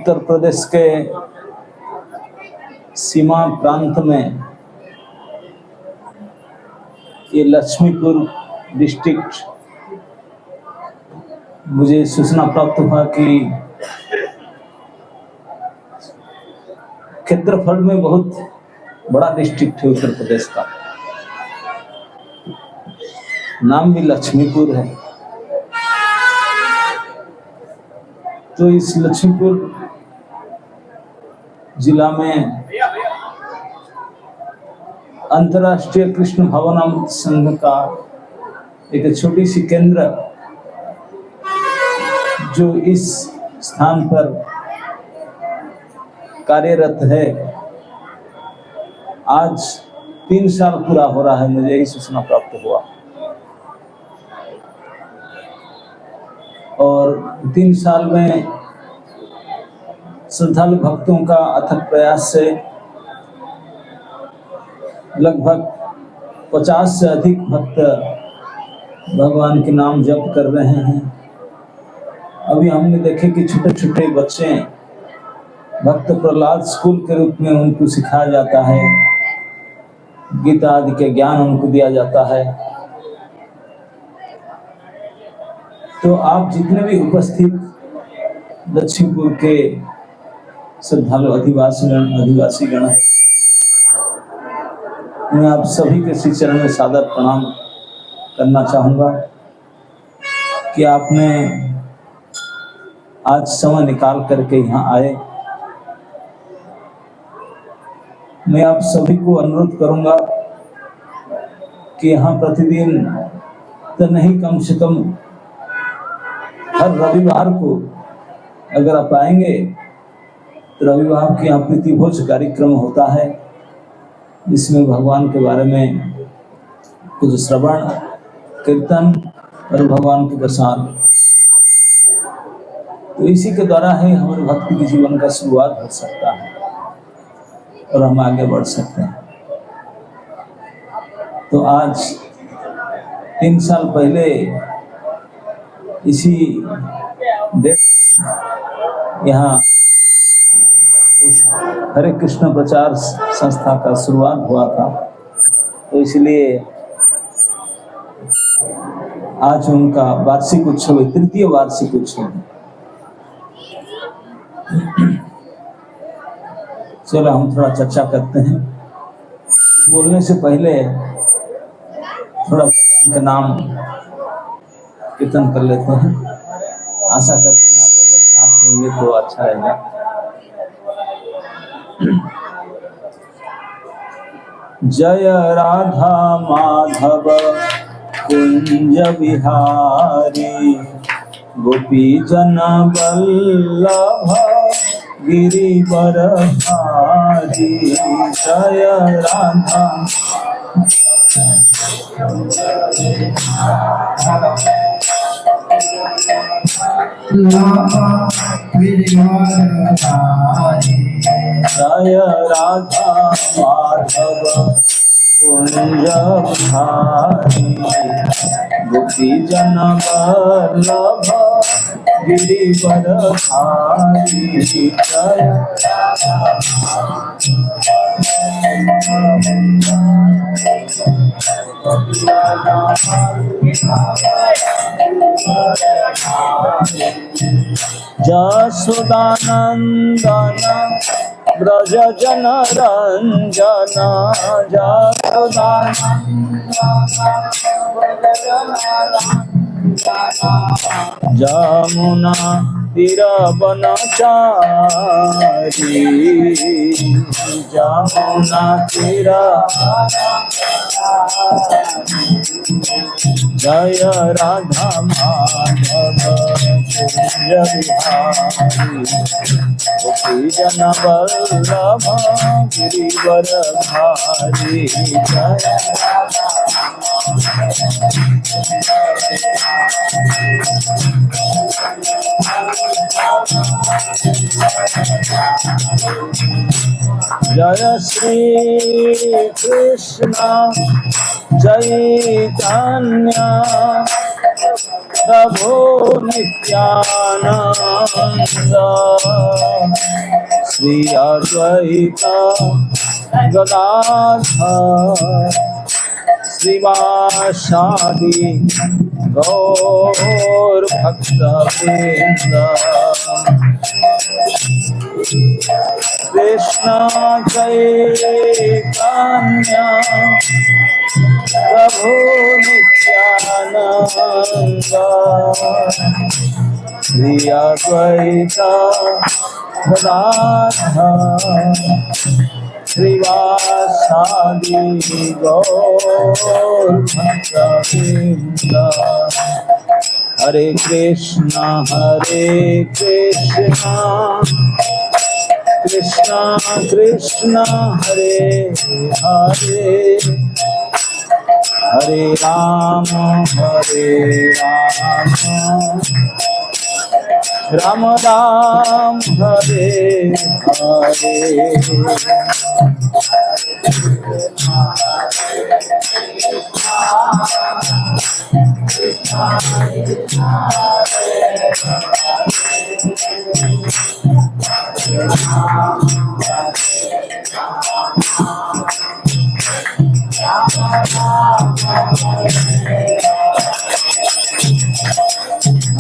उत्तर प्रदेश के सीमा प्रांत में ये लक्ष्मीपुर डिस्ट्रिक्ट, मुझे सूचना प्राप्त हुआ कि क्षेत्रफल में बहुत बड़ा डिस्ट्रिक्ट है उत्तर प्रदेश का। नाम भी लक्ष्मीपुर है। तो इस लक्ष्मीपुर जिला में अंतर्राष्ट्रीय कृष्ण भावनामृत संघ का एक छोटी सी केंद्र जो इस स्थान पर कार्यरत है, आज 3 साल पूरा हो रहा है। मुझे यही सूचना प्राप्त हुआ और 3 साल में श्रद्धालु भक्तों का अथक प्रयास से लगभग 50 से अधिक भक्त भगवान के नाम जप कर रहे हैं। अभी हमने देखे कि छोटे छोटे बच्चे भक्त प्रहलाद स्कूल के रूप में उनको सिखाया जाता है, गीता आदि के ज्ञान उनको दिया जाता है। तो आप जितने भी उपस्थित लक्ष्मीपुर के श्रद्धालु आदिवासी गण है, मैं आप सभी के श्री चरण में सादर प्रणाम करना चाहूँगा कि आपने आज समय निकाल करके यहाँ आए। मैं आप सभी को अनुरोध करूँगा कि यहाँ प्रतिदिन तो नहीं, कम से कम हर रविवार को अगर आप आएंगे तो रविवार के यहाँ प्रीति भोज कार्यक्रम होता है, जिसमें भगवान के बारे में कुछ श्रवण कीर्तन और भगवान के प्रसाद, तो इसी के द्वारा ही हमारे भक्ति के जीवन का शुरुआत हो सकता है और हम आगे बढ़ सकते हैं। तो आज 3 साल पहले इसी डेट में यहाँ हरे कृष्ण प्रचार संस्था का शुरुआत हुआ था, तो इसलिए आज उनका वार्षिक उत्सव है, 3य वार्षिक उत्सव है। चलो हम थोड़ा चर्चा करते हैं। बोलने से पहले थोड़ा भगवान का नाम कीर्तन कर लेते हैं। आशा करते हैं आप अगर साथ होंगे तो अच्छा रहेगा। जय राधा माधव कुंज बिहारी, गोपी जन वल्लभ गिरिवर भारी। जय राधा जय राधा माधव कुंज बिहारी, गोपी जन वल्लभ गिरिवर भारी। जय जसोदानंदन ब्रज जन रंजना, जमुना तीर वनचारी, जमुना तीर। जय राधा माधव कुंज बिहारी, गोपी जन वल्लभ गिरिवर भारी। जय श्री कृष्ण चैतन्य प्रभो नित्यानंद श्री अद्वैत गदाधर श्रीवासादि गौर भक्तवृंद कृष्ण चैतन्य प्रभु नित्यानंद श्री अद्वैत गदाधर श्रीवासादि गौर भक्तवृंद हरे कृष्णा कृष्णा कृष्णा हरे हरे हरे राम राम राम हरे हरे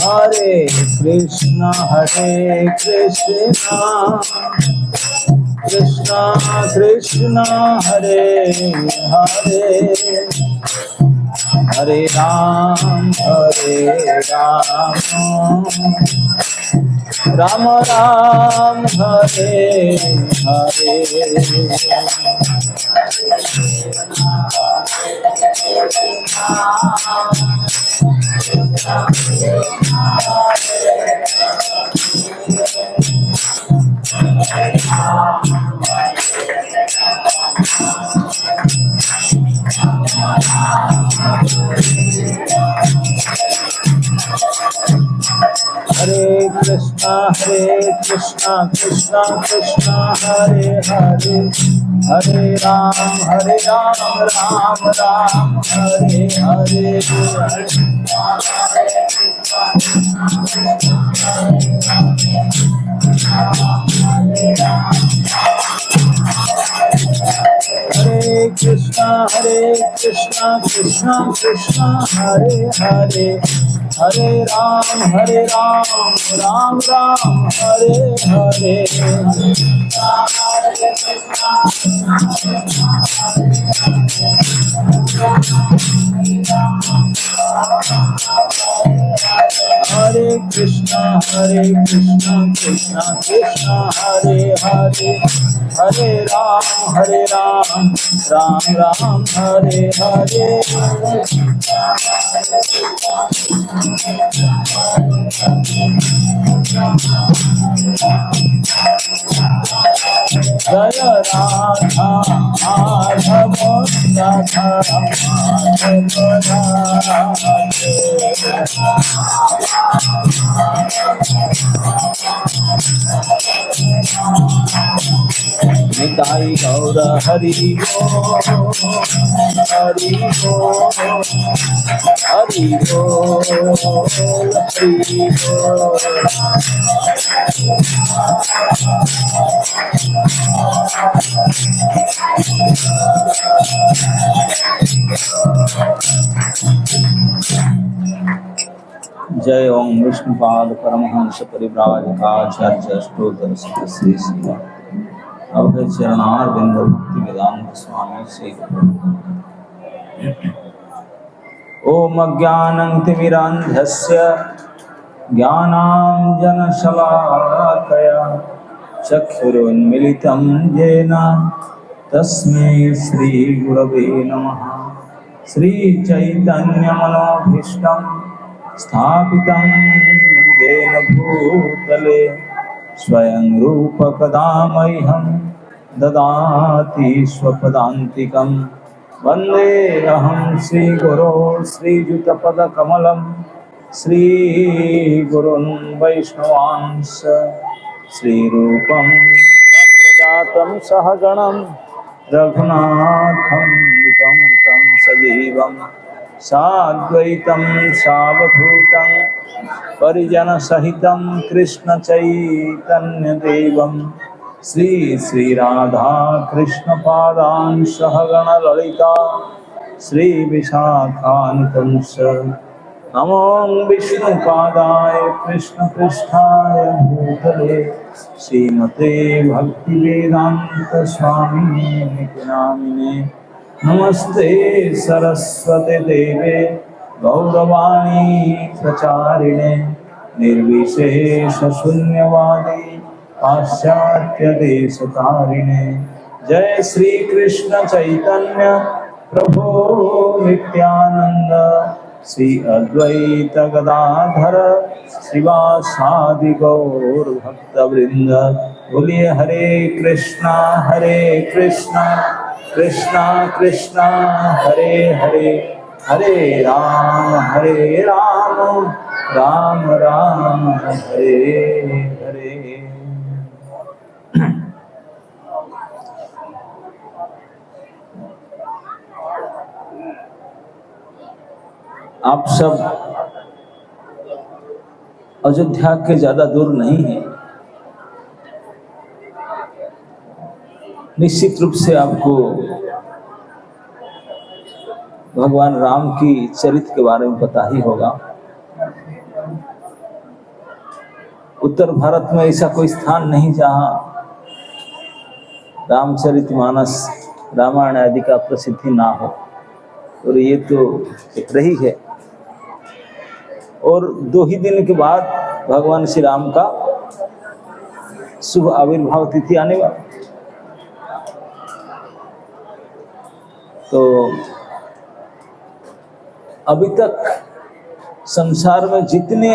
हरे कृष्णा कृष्णा कृष्णा हरे हरे हरे राम राम राम हरे हरे हरे कृष्णा कृष्णा कृष्णा हरे हरे हरे राम राम राम हरे हरे हरे कृष्णा कृष्णा कृष्णा हरे हरे हरे राम राम राम हरे हरे हरे कृष्णा कृष्णा कृष्णा हरे हरे हरे राम राम राम हरे हरे जय राधा माधव राधा निताई गौर हरि हरि हरि जय ओम विष्णुपाद परमहंस परिव्राजकाचार्य अष्टोत्तर श्री श्री अभय चरणारविंद भक्ति वेदांत स्वामी श्री ओम अज्ञानं तिमिरान्धस्य ज्ञानाञ्जनशलाकया चक्षुरुन्मिलितं येन तस्मै श्रीगुरवे नमः। श्रीचैतन्यमनोभीष्टं स्थापितं येन भूतले स्वयं रूपकदा मह्यं ददाति स्वपदान्तिकं। वन्देऽहं श्रीगुरो श्रीयुतपदकमलं श्रीगुरुन् वैष्णवांश श्रीरूपं जातं सहगणं रघुनाथं तं सजीवं साद्वैतं सावधूतं परिजन सहितं कृष्ण चैतन्य देवं श्री श्री राधा कृष्ण पादान् सहगण ललिता श्री विशाखान्वितंस नमो विष्णुपादाय कृष्ण पृष्ठाय भूतले श्रीमते भक्तिवेदांत स्वामी नामिने नमस्ते सरस्वते देवे गौरवाणी प्रचारिणे निर्विशेष शून्यवादी पाश्चात्य देशतारिणे जय श्री कृष्ण चैतन्य प्रभो नित्यानंद श्री अद्वैत गदाधर श्रीवासादि गौर भक्त वृंद। बोलिए हरे कृष्णा कृष्णा कृष्णा हरे हरे हरे राम राम राम हरे हरे। आप सब अयोध्या के ज्यादा दूर नहीं हैं। निश्चित रूप से आपको भगवान राम की चरित्र के बारे में पता ही होगा। उत्तर भारत में ऐसा कोई स्थान नहीं जहां रामचरितमानस रामायण आदि का प्रसिद्धि ना हो, और ये तो एक रही है। और 2 ही दिन के बाद भगवान श्री राम का शुभ आविर्भाव तिथि आने वाला। तो अभी तक संसार में जितने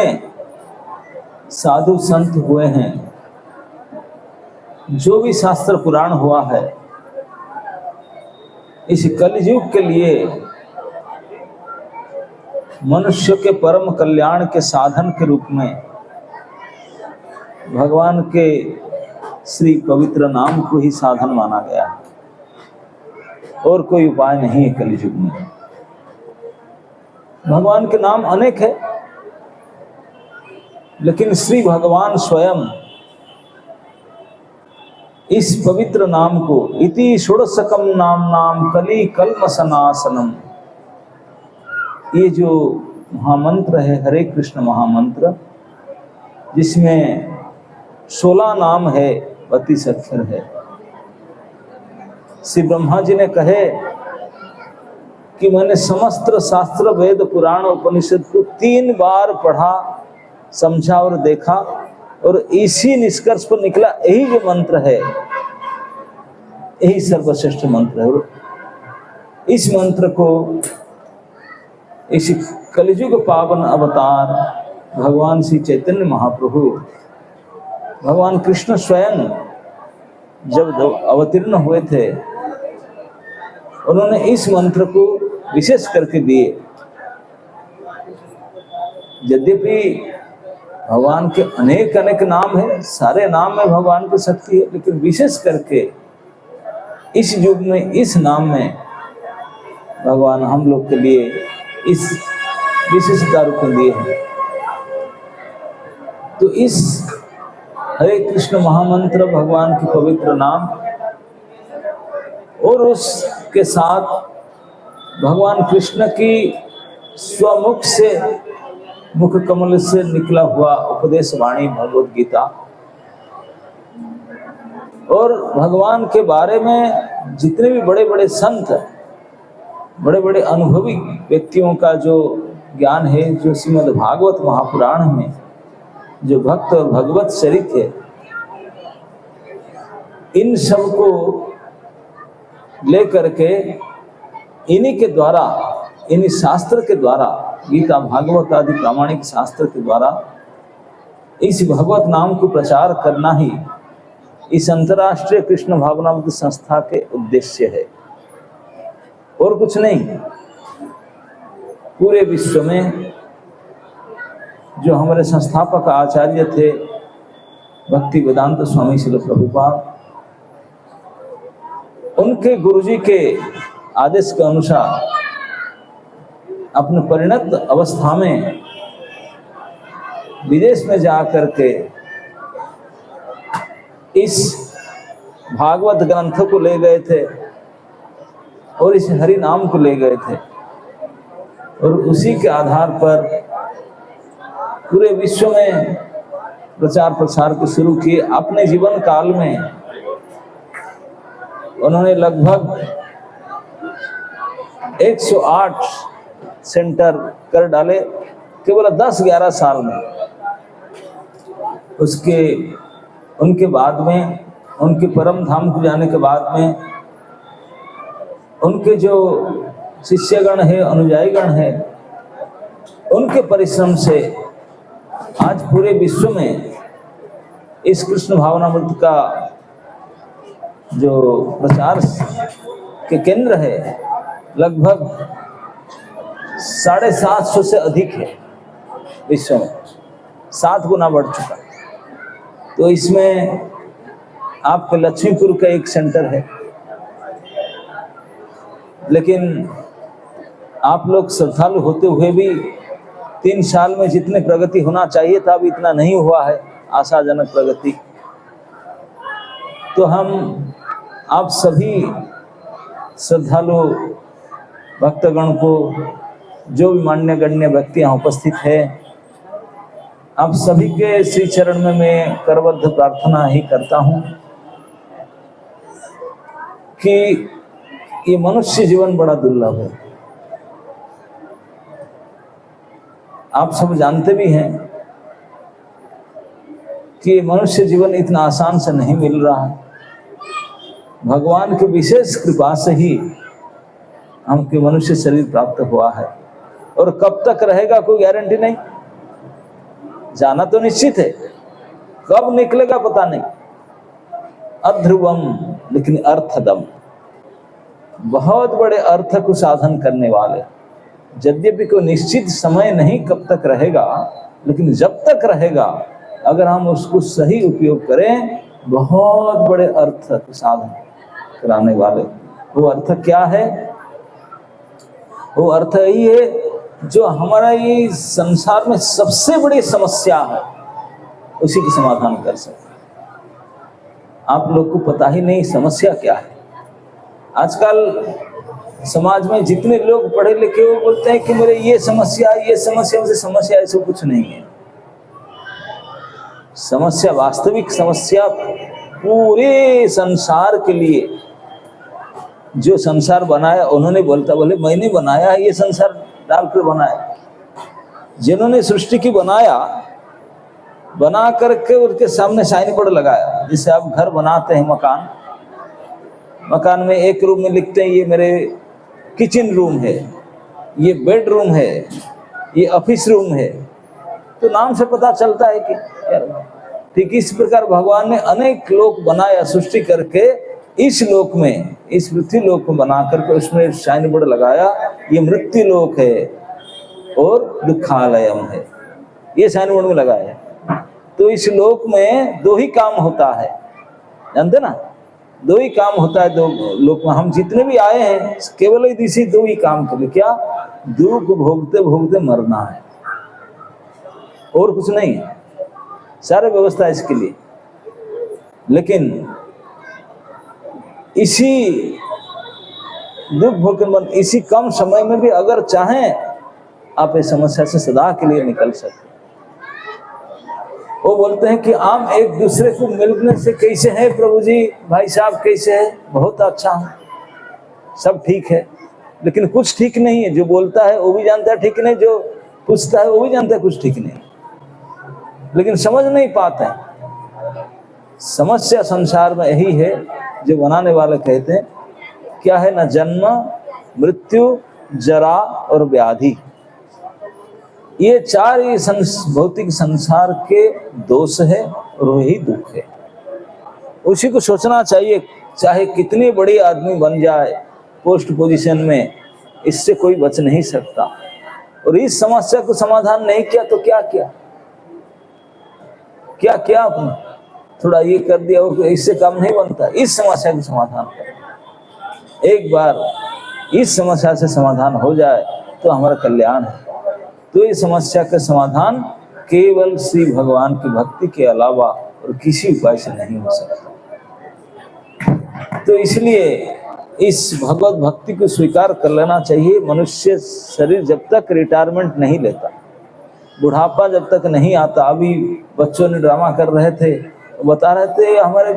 साधु संत हुए हैं, जो भी शास्त्र पुराण हुआ है, इस कलयुग के लिए मनुष्य के परम कल्याण के साधन के रूप में भगवान के श्री पवित्र नाम को ही साधन माना गया है, और कोई उपाय नहीं है कलयुग में। भगवान के नाम अनेक है, लेकिन श्री भगवान स्वयं इस पवित्र नाम को इति षोडशकम नाम कली कल्मसनासनम, ये जो महामंत्र है हरे कृष्ण महामंत्र, जिसमें 16 नाम है, 32 अक्षर है। श्री ब्रह्मा जी ने कहे कि मैंने समस्त शास्त्र वेद पुराण उपनिषद को 3 बार पढ़ा, समझा और देखा, और इसी निष्कर्ष पर निकला यही जो मंत्र है, यही सर्वश्रेष्ठ मंत्र है। और इस मंत्र को इस कलियुग पावन अवतार भगवान श्री चैतन्य महाप्रभु, भगवान कृष्ण स्वयं जब अवतीर्ण हुए थे, उन्होंने इस मंत्र को विशेष करके दिए। यद्यपि भगवान के अनेक नाम है, सारे नाम में भगवान की शक्ति है, लेकिन विशेष करके इस युग में इस नाम में भगवान हम लोग के लिए इस विशेषता रूप में दिए हैं। तो इस हरे कृष्ण महामंत्र, भगवान की पवित्र नाम, और उसके साथ भगवान कृष्ण की स्वमुख से, मुख कमल से निकला हुआ उपदेश वाणी भगवद गीता, और भगवान के बारे में जितने भी बड़े बड़े संत, बड़े बड़े अनुभवी व्यक्तियों का जो ज्ञान है, जो श्रीमद् भागवत महापुराण में जो भक्त और भगवत चरित्र है, इन सब को लेकर के इन्हीं के द्वारा, इन्हीं शास्त्र के द्वारा, गीता भागवत आदि प्रामाणिक शास्त्र के द्वारा इस भगवत नाम को प्रचार करना ही इस अंतर्राष्ट्रीय कृष्ण भावनामृत संस्था के उद्देश्य है, और कुछ नहीं। पूरे विश्व में जो हमारे संस्थापक आचार्य थे भक्ति वेदांत स्वामी श्रील प्रभुपाद, उनके गुरुजी के आदेश के अनुसार अपने परिणत अवस्था में विदेश में जा करके इस भागवत ग्रंथ को ले गए थे और इस हरि नाम को ले गए थे और उसी के आधार पर पूरे विश्व में प्रचार प्रसार को शुरू किए। अपने जीवन काल में उन्होंने लगभग 108 सेंटर कर डाले केवल 10-11 साल में। उनके बाद में, उनके परम धाम को जाने के बाद में, उनके जो शिष्यगण है, अनुयायीगण है, उनके परिश्रम से आज पूरे विश्व में इस कृष्ण भावनामृत का जो प्रचार के केंद्र है लगभग 750 से अधिक है विश्व में, 7 गुना बढ़ चुका। तो इसमें आपके लक्ष्मीपुर का एक सेंटर है, लेकिन आप लोग श्रद्धालु होते हुए भी 3 साल में जितने प्रगति होना चाहिए था अभी इतना नहीं हुआ है, आशाजनक प्रगति। तो हम आप सभी श्रद्धालु भक्तगण को, जो भी मान्य गण्य व्यक्ति यहाँ उपस्थित है, आप सभी के श्री चरण में मैं करबद्ध प्रार्थना ही करता हूँ कि ये मनुष्य जीवन बड़ा दुर्लभ है। आप सब जानते भी हैं कि मनुष्य जीवन इतना आसान से नहीं मिल रहा है। भगवान की विशेष कृपा से ही हमको मनुष्य शरीर प्राप्त हुआ है और कब तक रहेगा कोई गारंटी नहीं। जाना तो निश्चित है, कब निकलेगा पता नहीं। अध्रुवम लेकिन अर्थदम, बहुत बड़े अर्थ को साधन करने वाले। यद्यपि कोई निश्चित समय नहीं कब तक रहेगा, लेकिन जब तक रहेगा अगर हम उसको सही उपयोग करें, बहुत बड़े अर्थ को साधन कराने वाले। वो अर्थ क्या है? वो अर्थ यही है जो हमारा ये संसार में सबसे बड़ी समस्या है, उसी की समाधान कर सकते। आप लोग को पता ही नहीं समस्या क्या है। आजकल समाज में जितने लोग पढ़े लिखे वो बोलते हैं कि मेरे ये समस्या उसे समस्या, ऐसा कुछ नहीं है। समस्या, वास्तविक समस्या पूरे संसार के लिए, जो संसार बनाया उन्होंने, बोलता बोले मैंने बनाया है ये संसार, डालकर बनाया। जिन्होंने सृष्टि की बनाया, बना करके उनके सामने साइन बोर्ड लगाया। जैसे आप घर बनाते हैं, मकान में एक रूम में लिखते हैं ये मेरे किचन रूम है, ये बेडरूम है, ये ऑफिस रूम है, तो नाम से पता चलता है कि क्या। ठीक इस प्रकार भगवान ने अनेक लोक बनाया सृष्टि करके, इस लोक में, इस पृथ्वी लोक को बना करके उसमें साइन बोर्ड लगाया, ये मृत्यु लोक है और दुखालयम है, ये साइन बोर्ड में लगाया है। तो इस लोक में 2 ही काम होता है, जानते ना, 2 ही काम होता है। 2 लोक में हम जितने भी आए हैं केवल इसी 2 ही काम के लिए, क्या? दुख भोगते भोगते मरना है, और कुछ नहीं है। सारे व्यवस्था इसके लिए। लेकिन इसी दुख भोग, इसी कम समय में भी अगर चाहें आप इस समस्या से सदा के लिए निकल सकते। वो बोलते हैं कि हम एक दूसरे को मिलने से कैसे हैं प्रभु जी, भाई साहब कैसे है? बहुत अच्छा हूं, सब ठीक है, लेकिन कुछ ठीक नहीं है। जो बोलता है वो भी जानता है ठीक नहीं, जो पूछता है वो भी जानता है कुछ ठीक नहीं, लेकिन समझ नहीं पाते हैं। समस्या संसार में यही है जो बनाने वाले कहते हैं क्या है ना, जन्म मृत्यु जरा और व्याधि, ये 4 ही भौतिक संसार के दोष है और वही दुख है। उसी को सोचना चाहिए, चाहे कितनी बड़ी आदमी बन जाए पोस्ट पोजीशन में, इससे कोई बच नहीं सकता। और इस समस्या को समाधान नहीं किया तो क्या किया, क्या किया आपने? थोड़ा ये कर दिया, इससे काम नहीं बनता। इस समस्या का समाधान करें। एक बार इस समस्या से समाधान हो जाए तो हमारा कल्याण है। तो ये समस्या का समाधान केवल श्री भगवान की भक्ति के अलावा और किसी उपाय से नहीं हो सकता। तो इसलिए इस भगवत भक्ति को स्वीकार कर लेना चाहिए। मनुष्य शरीर जब तक रिटायरमेंट नहीं लेता, बुढ़ापा जब तक नहीं आता, अभी बच्चों ने ड्रामा कर रहे थे, बता रहे थे हमारे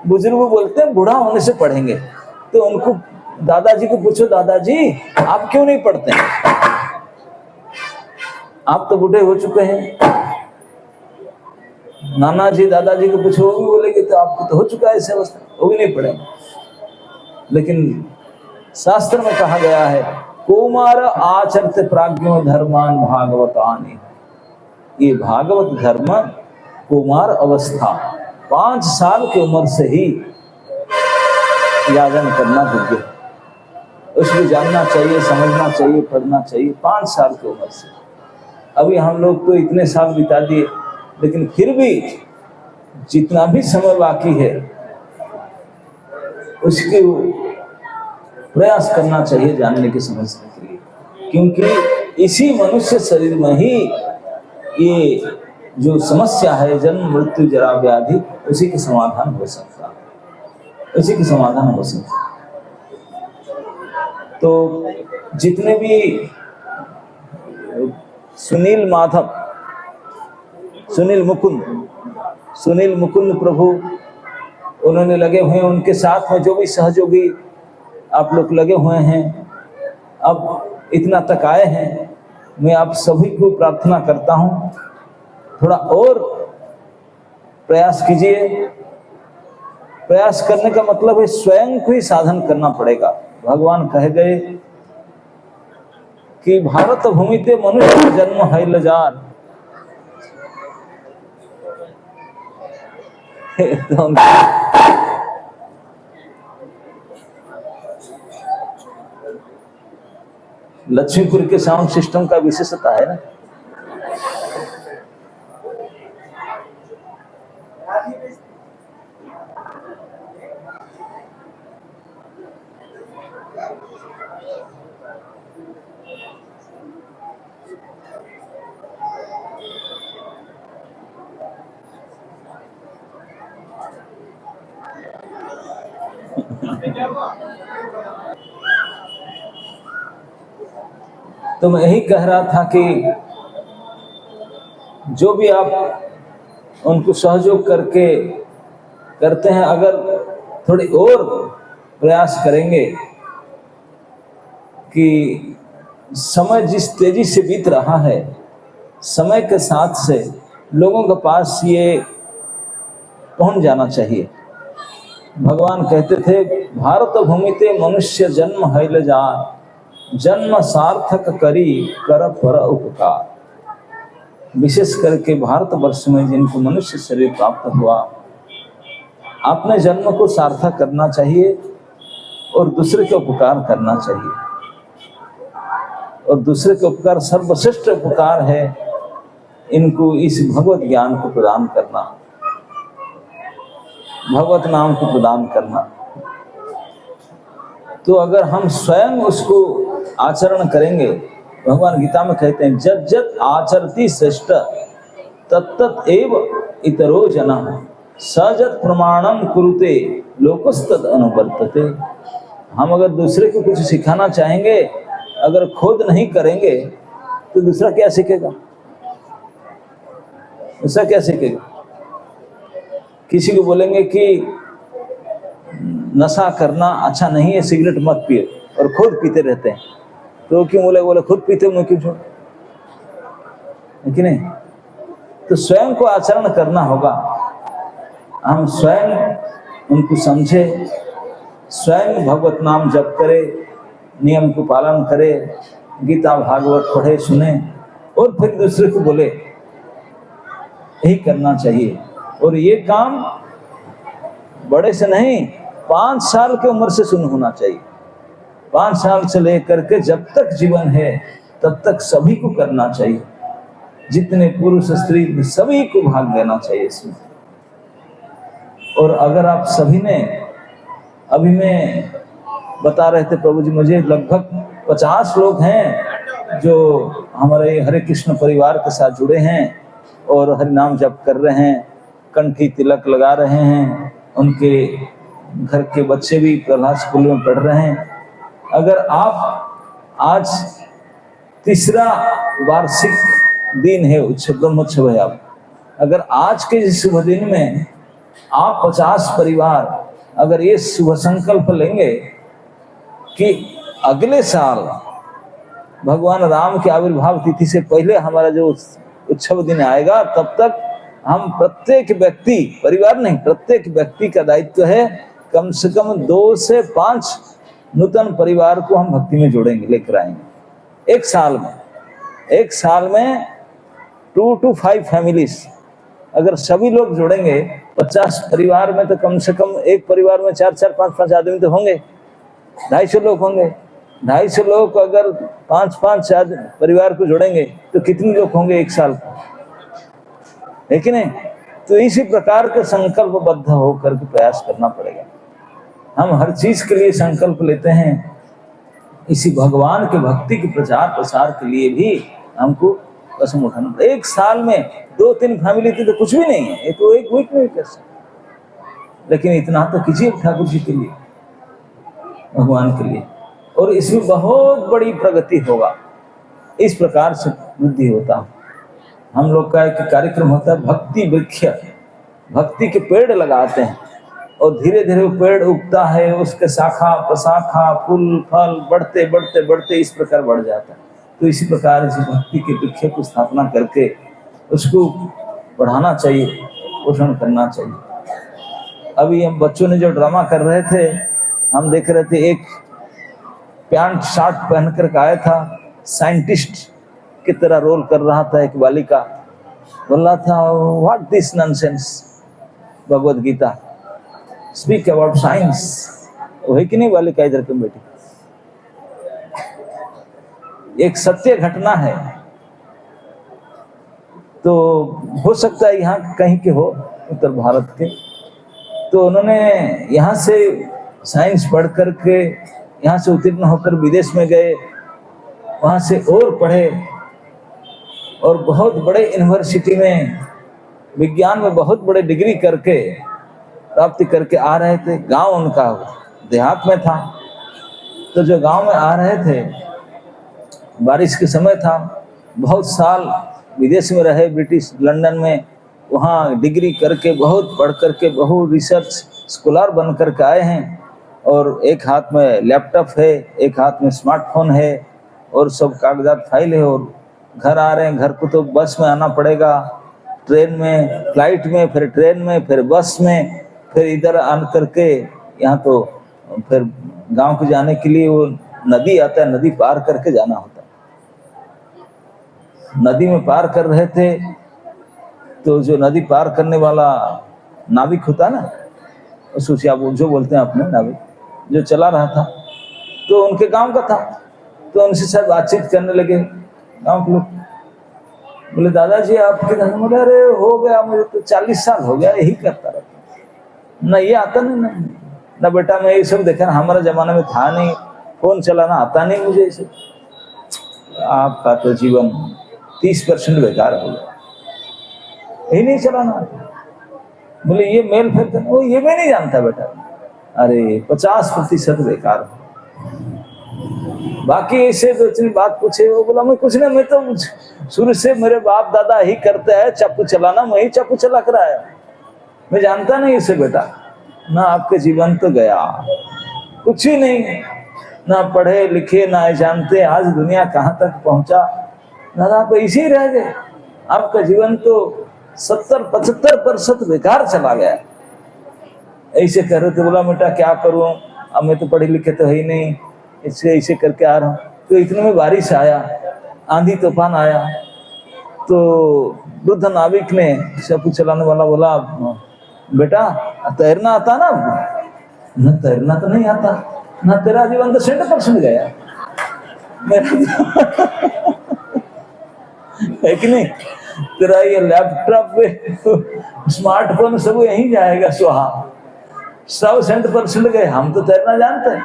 बुजुर्ग बोलते हैं बूढ़ा होने से पढ़ेंगे, तो उनको दादाजी को पूछो, दादाजी आप क्यों नहीं पढ़ते हैं, आप तो बूढ़े हो चुके हैं। नाना जी दादाजी को पूछो, वो भी बोलेंगे तो आपको तो हो चुका है ऐसे अवस्था, वो भी नहीं पढ़ेंगे। लेकिन शास्त्र में कहा गया है कुमार आचरते प्राज्ञो धर्मान भागवतानि। ये भागवत धर्म कुमार अवस्था 5 साल की उम्र से ही याजन करना योग्य है। उसको जानना चाहिए, समझना चाहिए, पढ़ना चाहिए 5 साल की उम्र से। अभी हम लोग तो इतने साल बिता दिए, लेकिन फिर भी जितना भी समय बाकी है उसके प्रयास करना चाहिए जानने के, समझने के लिए, क्योंकि इसी मनुष्य शरीर में ही ये जो समस्या है जन्म मृत्यु जरा व्याधि, उसी के समाधान हो सकता है, उसी के समाधान हो सकता है। तो जितने भी सुनील माधव, सुनील मुकुंद प्रभु उन्होंने लगे हुए हैं, उनके साथ में जो भी सहयोगी आप लोग लगे हुए हैं, अब इतना तक आए हैं, मैं आप सभी को प्रार्थना करता हूं थोड़ा और प्रयास कीजिए। प्रयास करने का मतलब है स्वयं को ही साधन करना पड़ेगा। भगवान कह गए कि भारत भूमि ते मनुष्य जन्म है लजार। लक्ष्मीपुर के साउंड सिस्टम का विशेषता है ना, तो मैं यही कह रहा था कि जो भी आप उनको सहयोग करके करते हैं, अगर थोड़ी और प्रयास करेंगे कि समय जिस तेजी से बीत रहा है, समय के साथ से लोगों के पास ये पहुंच जाना चाहिए। भगवान कहते थे भारत भूमि ते मनुष्य जन्म है लजार, जन्म सार्थक करी कर पर उपकार। विशेष करके भारतवर्ष में जिनको मनुष्य शरीर प्राप्त हुआ, अपने जन्म को सार्थक करना चाहिए और दूसरे के उपकार करना चाहिए। और दूसरे के उपकार सर्वश्रेष्ठ उपकार है इनको इस भगवत ज्ञान को प्रदान करना, भगवत नाम को प्रदान करना। तो अगर हम स्वयं उसको आचरण करेंगे, भगवान गीता में कहते हैं जत जत आचरति श्रेष्ठ तत्तत एव इतरो जनः सजत प्रमाणम कुरुते लोकस्तद अनुवर्तते। हम अगर दूसरे को कुछ सिखाना चाहेंगे, अगर खुद नहीं करेंगे तो दूसरा क्या सीखेगा? दूसरा क्या सीखेगा? किसी को बोलेंगे कि नशा करना अच्छा नहीं है, सिगरेट मत पिए, और खुद पीते रहते हैं, तो क्यों बोले खुद पीते मैं क्यों छोड़, है कि नहीं? तो स्वयं को आचरण करना होगा। हम स्वयं उनको समझे, स्वयं भगवत नाम जप करे, नियम को पालन करे, गीता भागवत पढ़े सुने, और फिर दूसरे को बोले, यही करना चाहिए। और ये काम बड़े से नहीं, 5 साल की उम्र से शुरू होना चाहिए। 5 साल से लेकर के जब तक जीवन है तब तक सभी को करना चाहिए। जितने पुरुष स्त्री सभी को भाग लेना चाहिए इसमें। और अगर आप सभी ने, अभी मैं बता रहे थे प्रभु जी मुझे लगभग 50 लोग हैं जो हमारे हरे कृष्ण परिवार के साथ जुड़े हैं और हरि नाम जप कर रहे हैं, कंठी तिलक लगा रहे हैं, उनके घर के बच्चे भी प्रहलाद स्कूल में पढ़ रहे हैं। अगर आप आज तीसरा वार्षिक दिन है, उत्सव ब्रह्मोत्सव है, आप अगर आज के इस शुभ दिन में आप 50 परिवार अगर ये शुभ संकल्प लेंगे कि अगले साल भगवान राम के आविर्भाव तिथि से पहले हमारा जो उत्सव दिन आएगा, तब तक हम प्रत्येक व्यक्ति, परिवार नहीं, प्रत्येक व्यक्ति का दायित्व है कम से कम 2 से 5 नूतन परिवार को हम भक्ति में जोड़ेंगे, लेकर आएंगे। एक साल में 2 to 5 फैमिलीज अगर सभी लोग जोड़ेंगे, 50 परिवार में तो कम से कम एक परिवार में 4-4, 5-5 आदमी तो होंगे, 250 लोग होंगे। 250 लोग अगर 5-5 परिवार को जोड़ेंगे तो कितने लोग होंगे एक साल, है कि नहीं? तो इसी प्रकार के संकल्पबद्ध होकर के प्रयास करना पड़ेगा। हम हर चीज के लिए संकल्प लेते हैं, इसी भगवान के भक्ति के प्रचार प्रसार के लिए भी हमको कसम उठाना पड़ेगा। एक साल में 2-3 फैमिली थी तो कुछ भी नहीं है, ये तो एक वीक में कर सकते, लेकिन इतना तो कीजिए ठाकुर जी के लिए, भगवान के लिए, और इसमें बहुत बड़ी प्रगति होगा। इस प्रकार से वृद्धि होता है। हम लोग का एक कार्यक्रम होता है भक्ति वृक्ष, भक्ति के पेड़ लगाते हैं और धीरे धीरे वो पेड़ उगता है, उसके शाखा प्रशाखा फूल फल बढ़ते बढ़ते बढ़ते इस प्रकार बढ़ जाता है। तो इसी प्रकार इस भक्ति के वृक्ष को स्थापना करके उसको बढ़ाना चाहिए, पोषण करना चाहिए। अभी हम बच्चों ने जो ड्रामा कर रहे थे, हम देख रहे थे, एक पैंट शर्ट पहन कर आया था, साइंटिस्ट की तरह रोल कर रहा था, एक बालिका बोल रहा था what this nonsense, Bhagavad Gita speak about science. वो है कि नहीं बालिका इधर की बेटी? एक सत्य घटना है, तो हो सकता है यहाँ कहीं के हो, उत्तर भारत के। तो उन्होंने यहाँ से साइंस पढ़ करके यहाँ से उत्तीर्ण होकर विदेश में गए, वहाँ से और पढ़े और बहुत बड़े यूनिवर्सिटी में विज्ञान में बहुत बड़े डिग्री करके प्राप्ति करके आ रहे थे। गांव उनका देहात में था, तो जो गांव में आ रहे थे, बारिश के समय था, बहुत साल विदेश में रहे, ब्रिटिश लंदन में, वहाँ डिग्री करके बहुत पढ़ करके बहुत रिसर्च स्कॉलर बन करके आए हैं, और एक हाथ में लैपटॉप है, एक हाथ में स्मार्टफोन है और सब कागजात फाइल है, और घर आ रहे हैं। घर को तो बस में आना पड़ेगा, ट्रेन में, फ्लाइट में, फिर ट्रेन में, फिर बस में, फिर इधर आन करके यहाँ तो फिर गांव को जाने के लिए वो नदी आता है, नदी पार करके जाना होता है। नदी में पार कर रहे थे, तो जो नदी पार करने वाला नाविक होता ना, सोचिए आप जो बोलते हैं अपने नाविक, जो चला रहा था, तो उनके गांव का था। तो उनसे सब बातचीत करने लगे गांव के लोग। बोले दादाजी आपके घर में? अरे हो गया, मुझे तो 40 साल हो गया यही करता रहता, ना ये आता नहीं ना बेटा मैं ये सब देखा, हमारा जमाना में था नहीं, फोन चलाना आता नहीं मुझे। इसे आपका तो जीवन 30% बेकार हो गया, यही नहीं चलाना। बोले ये मेल फेल करना, वो ये मैं नहीं जानता बेटा। अरे 50% बेकार हो, बाकी ऐसे 2-3 बात पूछे। वो बोला मैं कुछ नहीं, मैं तो शुरू से मेरे बाप दादा ही करते हैं चाकू चलाना, मैं ही चाकू चला कर आया, मैं जानता नहीं इसे बेटा। ना आपके जीवन तो गया, कुछ ही नहीं, ना पढ़े लिखे ना जानते, आज दुनिया कहाँ तक पहुंचा, दादा आप ऐसे ही रह गए। आपका जीवन तो 70-75% बेकार चला गया। ऐसे कर रहे थे। बोला बेटा क्या करूं, अब मैं तो पढ़े लिखे तो है ही नहीं, इससे ऐसे करके आ रहा हूँ। तो इतने में बारिश आया, आंधी तूफान आया, तो वृद्ध नाविक ने, चाकू चलाने वाला, बोला बेटा तैरना आता ना? ना तैरना तो नहीं आता, ना तेरा जीवन तो 100% गया है कि नहीं? तेरा ये लैपटॉप पे स्मार्टफोन सब यहीं जाएगा स्वाहा, सब 100% गए। हम तो तैरना जानते हैं,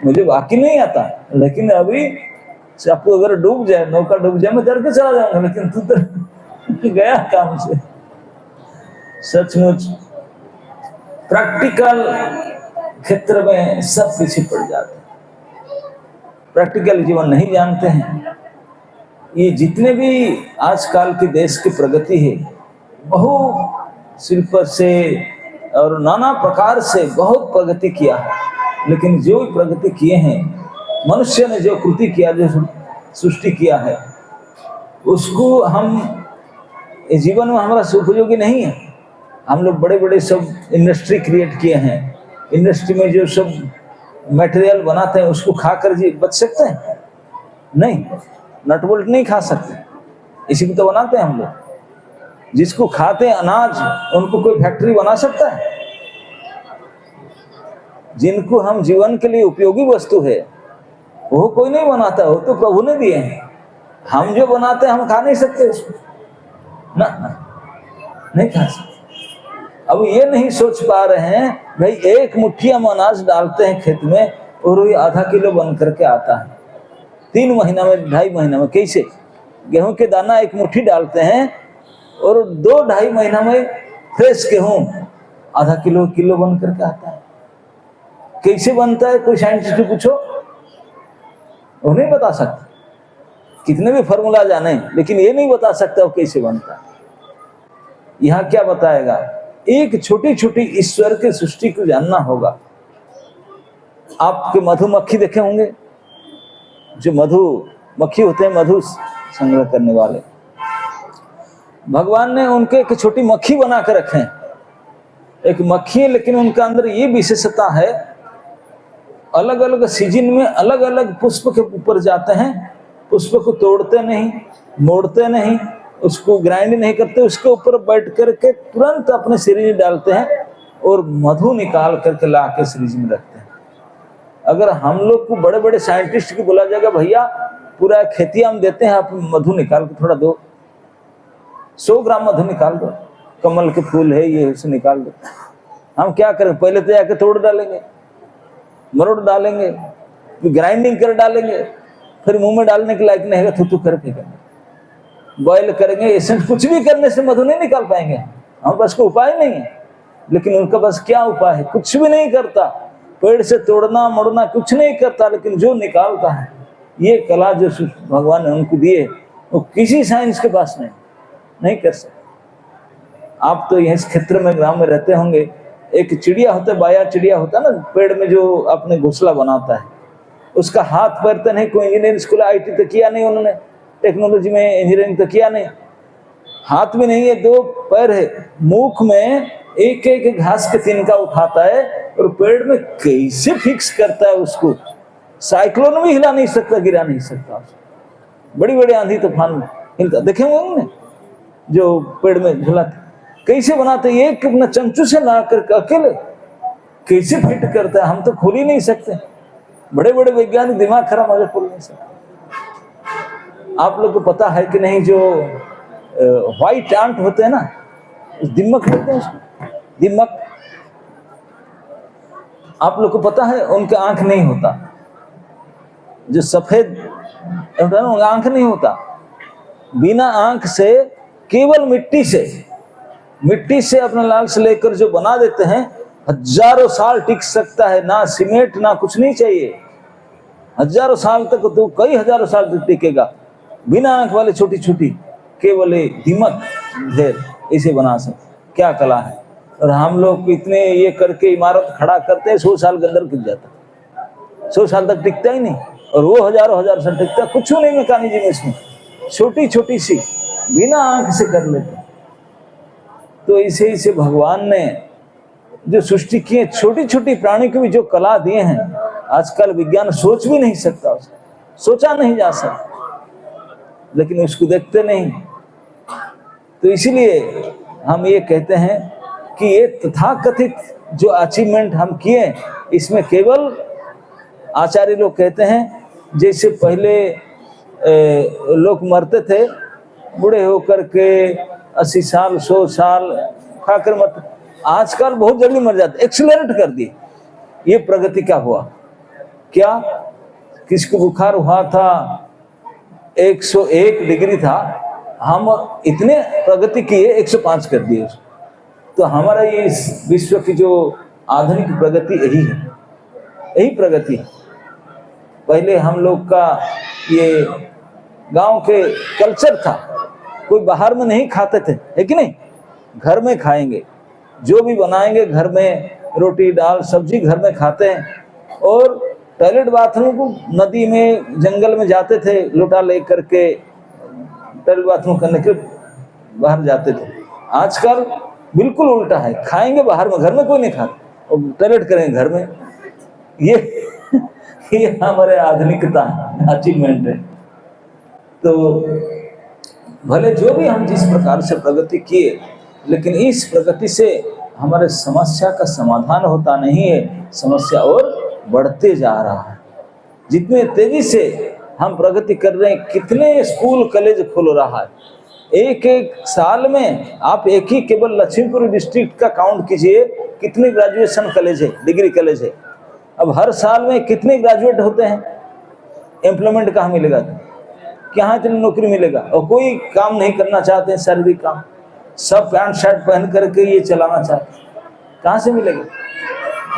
मुझे बाकी नहीं आता, लेकिन अभी आपको अगर डूब जाए, नौका डूब जाए, मैं डर के चला जाऊंगा, लेकिन तू तो गया काम से। सचमुच प्रैक्टिकल क्षेत्र में सब पीछे पड़ जाते हैं, प्रैक्टिकल जीवन नहीं जानते हैं। ये जितने भी आजकल के देश की प्रगति है, बहु शिल्प से और नाना प्रकार से बहुत प्रगति किया है, लेकिन जो प्रगति किए हैं, मनुष्य ने जो कृति किया, जो सृष्टि किया है, उसको हम जीवन में हमारा उपयोगी नहीं है। हम लोग बड़े बड़े सब इंडस्ट्री क्रिएट किए हैं, इंडस्ट्री में जो सब मटेरियल बनाते हैं उसको खाकर जी बच सकते हैं? नहीं, नट बोल्ट नहीं खा सकते, इसी को तो बनाते हैं हम लोग। जिसको खाते हैं अनाज, उनको कोई फैक्ट्री बना सकता है? जिनको हम जीवन के लिए उपयोगी वस्तु है वो कोई नहीं बनाता, वो तो प्रभु ने दिए हैं। हम जो बनाते हैं हम खा नहीं सकते उसको, ना नहीं खा सकते। अब ये नहीं सोच पा रहे हैं भाई, एक मुट्ठी हम अनाज डालते हैं खेत में और वो आधा किलो बन करके आता है 3 महीना में, 2.5 महीना में। कैसे? गेहूं के दाना एक मुट्ठी डालते हैं और 2-2.5 महीना में फ्रेश गेहूं आधा किलो बन करके आता है। कैसे बनता है? कोई साइंटिस्ट को पूछो, वो नहीं बता सकता। कितने भी फॉर्मूला जाने, लेकिन ये नहीं बता सकता वो कैसे बनता है। यहाँ क्या बताएगा? एक छोटी छोटी ईश्वर के सृष्टि को जानना होगा। आपके मधुमक्खी देखे होंगे, जो मधुमक्खी होते हैं, मधु संग्रह करने वाले, भगवान ने उनके एक छोटी मक्खी बना कर रखे हैं। एक मक्खी है, लेकिन उनका अंदर ये विशेषता है, अलग अलग सीजन में अलग अलग पुष्प के ऊपर जाते हैं, पुष्प को तोड़ते नहीं, मोड़ते नहीं, उसको ग्राइंड नहीं करते, उसके ऊपर बैठ करके तुरंत अपने शरीर में डालते हैं और मधु निकाल करके ला के शरीर में रखते हैं। अगर हम लोग को बड़े बड़े साइंटिस्ट को बोला जाएगा, भैया पूरा खेती हम देते हैं, आप मधु निकाल के थोड़ा दो, 100 ग्राम मधु निकाल दो, कमल के फूल है ये, उसे निकाल दो, हम क्या करें? पहले तो जाके तोड़ डालेंगे, मरोड़ डालेंगे, ग्राइंडिंग कर डालेंगे, फिर मुंह में डालने के लायक नहीं है, थू कर फेंकेंगे, बॉयल करेंगे। ऐसे कुछ भी करने से मधु नहीं निकाल पाएंगे, हम बस को उपाय नहीं है। लेकिन उनका बस क्या उपाय है? कुछ भी नहीं करता, पेड़ से तोड़ना मोड़ना कुछ नहीं करता, लेकिन जो निकालता है, ये कला जो भगवान ने उनको दी है, वो किसी साइंस के पास नहीं कर सकते। आप तो यह क्षेत्र में, ग्राम में रहते होंगे, एक चिड़िया होता है, बाया चिड़िया होता है ना, पेड़ में जो अपने घोंसला बनाता है, उसका हाथ पैर तो नहीं, कोई इंजीनियरिंग स्कूल IT तो किया नहीं उन्होंने, टेक्नोलॉजी में इंजीनियरिंग तो किया नहीं, हाथ भी नहीं है, 2 पैर है, मुख में एक एक घास के तिनका उठाता है और पेड़ में कैसे फिक्स करता है उसको, साइक्लोन भी हिला नहीं सकता, गिरा नहीं सकता, बड़ी बड़ी आंधी तूफान में हिलता। देखे होंगे जो पेड़ में झुलाते, कैसे बनाते, एक अपना चमचू से ला करके अकेले कैसे फिट करता है, हम तो खोल ही नहीं सकते। बड़े बड़े वैज्ञानिक दिमाग खराब हो जाए, खोल नहीं सकते। आप लोग को पता है कि नहीं, जो व्हाइट आंट होते हैं ना, दिमक होते हैं उसको, दिमक, आप लोग को पता है उनका आंख नहीं होता, जो सफेद उनका आंख नहीं होता, बिना आंख से, केवल मिट्टी से अपना लाल से लेकर जो बना देते हैं, हजारों साल टिक सकता है, ना सीमेंट ना कुछ नहीं चाहिए, हजारों साल तक, तो कई हजारों साल तक टिकेगा, बिना आंख वाले छोटी छोटी केवल दिमक ढेर इसे बना सकते। क्या कला है। और हम लोग इतने ये करके इमारत खड़ा करते हैं, 100 साल के अंदर गिर जाता, 100 साल तक टिकता ही नहीं, और वो हजारों साल टिकता, कुछ नहीं मैकेनिज्म इसमें, छोटी छोटी सी बिना आंख से कर लेते। तो इसे भगवान ने जो सृष्टि की है, छोटी छोटी प्राणी को भी जो कला दिए हैं, आजकल विज्ञान सोच भी नहीं सकता, उसको सोचा नहीं जा सकता, लेकिन उसको देखते नहीं। तो इसीलिए हम ये कहते हैं कि ये तथाकथित जो अचीवमेंट हम किए, इसमें केवल आचार्य लोग कहते हैं, जैसे पहले लोग मरते थे, बूढ़े होकर के 80 साल 100 साल खाकर मरते, आजकल बहुत जल्दी मर जाते, एक्सीलरेट कर दिए। ये प्रगति का हुआ क्या? किसको बुखार हुआ था 101 डिग्री था, हम इतने प्रगति किए 105 कर दिए। तो हमारा ये इस विश्व की जो आधुनिक प्रगति यही है, यही प्रगति है। पहले हम लोग का ये गांव के कल्चर था, कोई बाहर में नहीं खाते थे, है कि नहीं? घर में खाएंगे, जो भी बनाएंगे घर में, रोटी दाल सब्जी घर में खाते हैं। और टॉयलेट बाथरूम को नदी में जंगल में जाते थे, लोटा ले करके टॉयलेट बाथरूम करने के बाहर जाते थे। आजकल बिल्कुल उल्टा है, खाएंगे बाहर में, घर में कोई नहीं खाता, और टॉयलेट करेंगे घर में। ये हमारे आधुनिकता अचीवमेंट है। तो भले जो भी हम जिस प्रकार से प्रगति किए, लेकिन इस प्रगति से हमारे समस्या का समाधान होता नहीं है, समस्या और बढ़ते जा रहा है। जितने तेजी से हम प्रगति कर रहे हैं, कितने स्कूल कॉलेज खुल रहा है। एक एक साल में आप एक ही केवल लक्ष्मीपुर डिस्ट्रिक्ट का काउंट कीजिए, कितने ग्रेजुएशन कॉलेज है, डिग्री कॉलेज है। अब हर साल में कितने ग्रेजुएट होते हैं, एम्प्लॉयमेंट कहाँ मिलेगा, कहाँ इतनी नौकरी मिलेगा? और कोई काम नहीं करना चाहते हैं, शारीरिक काम, सब पैंट शर्ट पहन करके ये चलाना चाहते हैं, कहाँ से मिलेगा?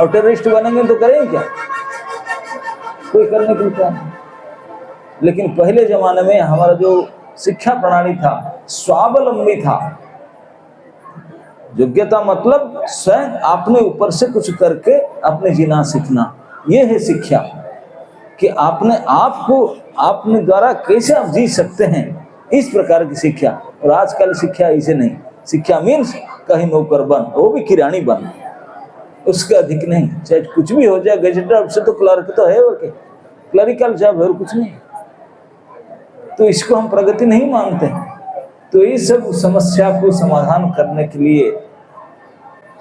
और टेररिस्ट बनेंगे तो करेंगे क्या? कोई करने के लिए नहीं। लेकिन पहले जमाने में हमारा जो शिक्षा प्रणाली था स्वावलंबी था। योग्यता मतलब स्वयं आपने ऊपर से कुछ करके अपने जीना सीखना, ये है शिक्षा। कि आपने आपको अपने द्वारा कैसे आप जी सकते हैं, इस प्रकार की शिक्षा। और आजकल शिक्षा ऐसे नहीं, शिक्षा मीन्स कहीं नौकर बन, वो भी किरानी बन, उसके अधिक नहीं। चाहे कुछ भी हो जाए, गजेटेड अफसर तो क्लर्क तो है, वो के क्लरिकल जॉब है और कुछ नहीं। तो इसको हम प्रगति नहीं मानते हैं। तो इस सब समस्या को समाधान करने के लिए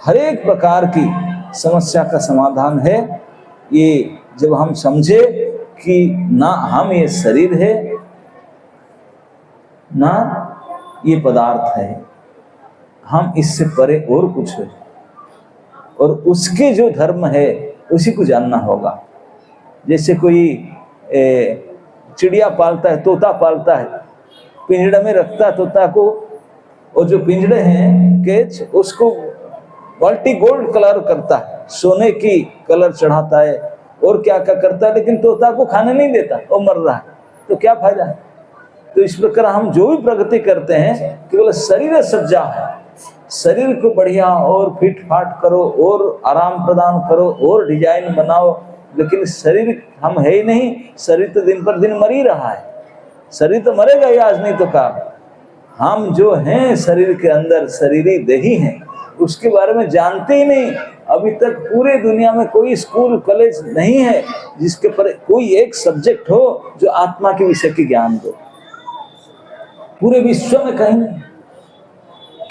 हर एक प्रकार की समस्या का समाधान है। ये जब हम समझे कि ना हम ये शरीर है, ना ये पदार्थ है, हम इससे परे और कुछ है, और उसके जो धर्म है उसी को जानना होगा। जैसे कोई चिड़िया पालता है, तोता पालता है, पिंजड़े में रखता है तोता को, और जो पिंजड़े हैं केज, उसको मल्टी गोल्ड कलर करता है, सोने की कलर चढ़ाता है, और क्या क्या करता है, लेकिन तोता को खाने नहीं देता, वो मर रहा है, तो क्या फायदा है? तो इस प्रकार हम जो भी प्रगति करते हैं केवल शरीर सज्जा है, शरीर को बढ़िया और फिट फाट करो और आराम प्रदान करो और डिजाइन बनाओ, लेकिन शरीर हम है ही नहीं। शरीर तो दिन पर दिन मर ही रहा है, शरीर तो मरेगा ही आज नहीं तो कल। हम जो हैं शरीर के अंदर शरीरी देही हैं, उसके बारे में जानते ही नहीं। अभी तक पूरे दुनिया में कोई स्कूल कॉलेज नहीं है जिसके पर कोई एक सब्जेक्ट हो जो आत्मा के विषय की ज्ञान दो, पूरे विश्व में कहीं नहीं।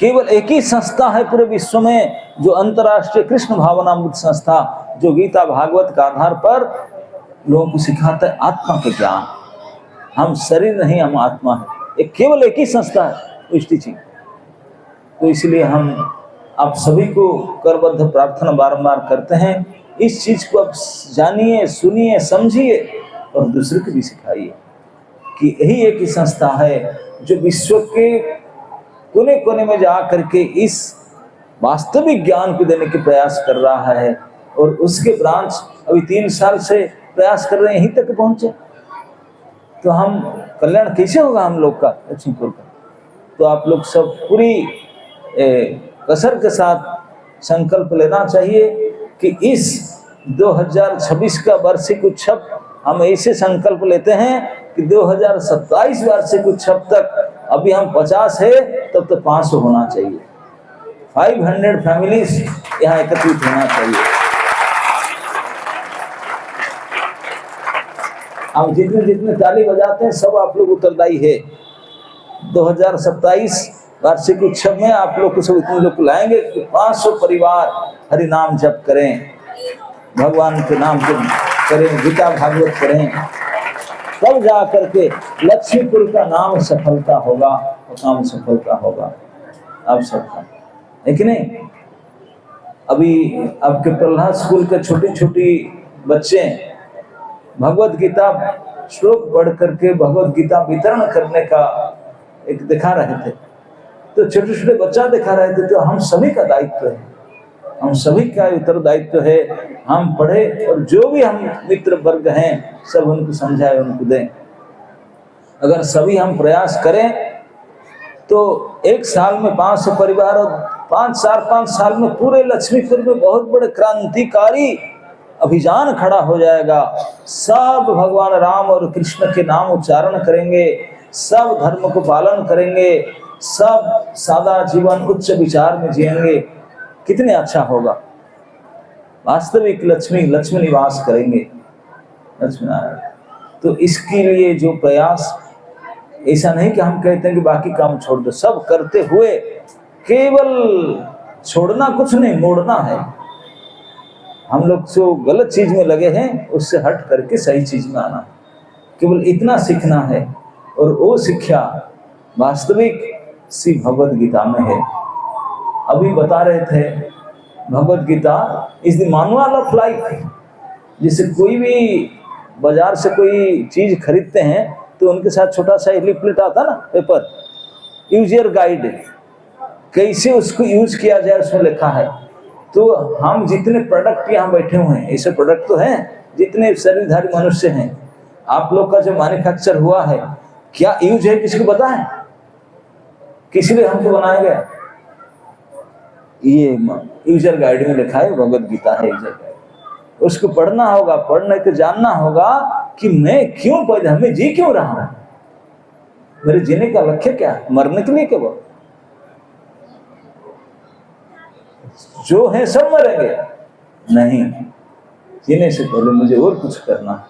केवल एक ही संस्था है पूरे विश्व में जो अंतर्राष्ट्रीय कृष्ण भावनामृत संस्था, जो गीता भागवत का आधार पर लोगों को सिखाता है आत्मा के ज्ञान। हम शरीर नहीं, हम आत्मा है, एक केवल एक ही संस्था है इस टीचिंग। तो इसलिए हम आप सभी को करबद्ध प्रार्थना बारंबार करते हैं, इस चीज को आप जानिए, सुनिए, समझिए और दूसरे को भी सिखाइए कि यही एक ही संस्था है जो विश्व के कोने कोने में जा करके इस वास्तविक ज्ञान को देने के प्रयास कर रहा है। और उसके ब्रांच अभी 3 साल से प्रयास कर रहे हैं, यहीं तक पहुंचे। तो हम कल्याण कैसे होगा हम लोग का, लक्ष्मीपुर का? तो आप लोग सब पूरी कसर के साथ संकल्प लेना चाहिए कि इस 2026 का वार्षिक उत्सव हम ऐसे संकल्प लेते हैं कि 2027 वार्षिक उत्सव तक, अभी हम 50 है तब तो 500 होना चाहिए, 500 फैमिलीज यहाँ एकत्रित होना चाहिए। अब जितने जितने ताली बजाते हैं सब आप लोग उत्तरदायी है। 2027 वार्षिक उत्सव में आप लोग को सब इतने लोग लाएंगे कि 500 परिवार हरि नाम जप करें, भगवान के नाम जप करें, गीता भागवत करें, तब जा करके लक्ष्मीपुर का नाम सफलता होगा, और काम सफलता होगा आप सबका, है कि नहीं? अभी आपके प्रहलाद स्कूल के छोटी छोटी बच्चे भगवत गीता श्लोक पढ़ करके भगवत गीता वितरण करने का एक दिखा रहे थे। तो छोटे छोटे बच्चा दिखा रहे थे। तो हम सभी का दायित्व है, हम सभी का उत्तरदायित्व है, हम पढ़े और जो भी हम मित्र वर्ग हैं सब उनको समझाए, उनको दें। अगर सभी हम प्रयास करें तो एक साल में 500 परिवार और 5 साल में पूरे लक्ष्मीपुर में बहुत बड़े क्रांतिकारी अभियान खड़ा हो जाएगा। सब भगवान राम और कृष्ण के नाम उच्चारण करेंगे, सब धर्म को पालन करेंगे, सब सादा जीवन उच्च विचार में जिएंगे। कितने अच्छा होगा। वास्तविक लक्ष्मी निवास करेंगे, लक्ष्मी नारायण। तो इसके लिए जो प्रयास, ऐसा नहीं कि हम कहते हैं कि बाकी काम छोड़ दो, सब करते हुए केवल छोड़ना कुछ नहीं, मोड़ना है। हम लोग जो गलत चीज में लगे हैं उससे हट करके सही चीज में आना, केवल इतना सीखना है। और वो शिक्षा वास्तविक श्री भगवद गीता में है। अभी बता रहे थे Bhagavad Gita is the manual of life. जैसे कोई भी बाजार से कोई चीज खरीदते हैं तो उनके साथ छोटा सा लिपलेट आता ना पेपर, यूजर गाइड, कैसे उसको यूज किया जाए उसमें लिखा है। तो हम जितने प्रोडक्ट यहाँ बैठे हुए हैं, ऐसे प्रोडक्ट तो हैं, जितने शरीरधारी मनुष्य हैं, आप लोग का जो मैन्युफैक्चर हुआ है क्या यूज है किसी को पता है? किसी लिए हमको बनाया गया? ये यूजर गाइड में लिखा है, भगवद गीता है यूजर गाइड। उसको पढ़ना होगा, पढ़ने को जानना होगा कि मैं क्यों पैदा, मैं जी क्यों रहा हूं, मेरे जीने का लक्ष्य क्या है? मरने के लिए केवल? जो है सब मरेंगे? नहीं, जीने से पहले मुझे और कुछ करना।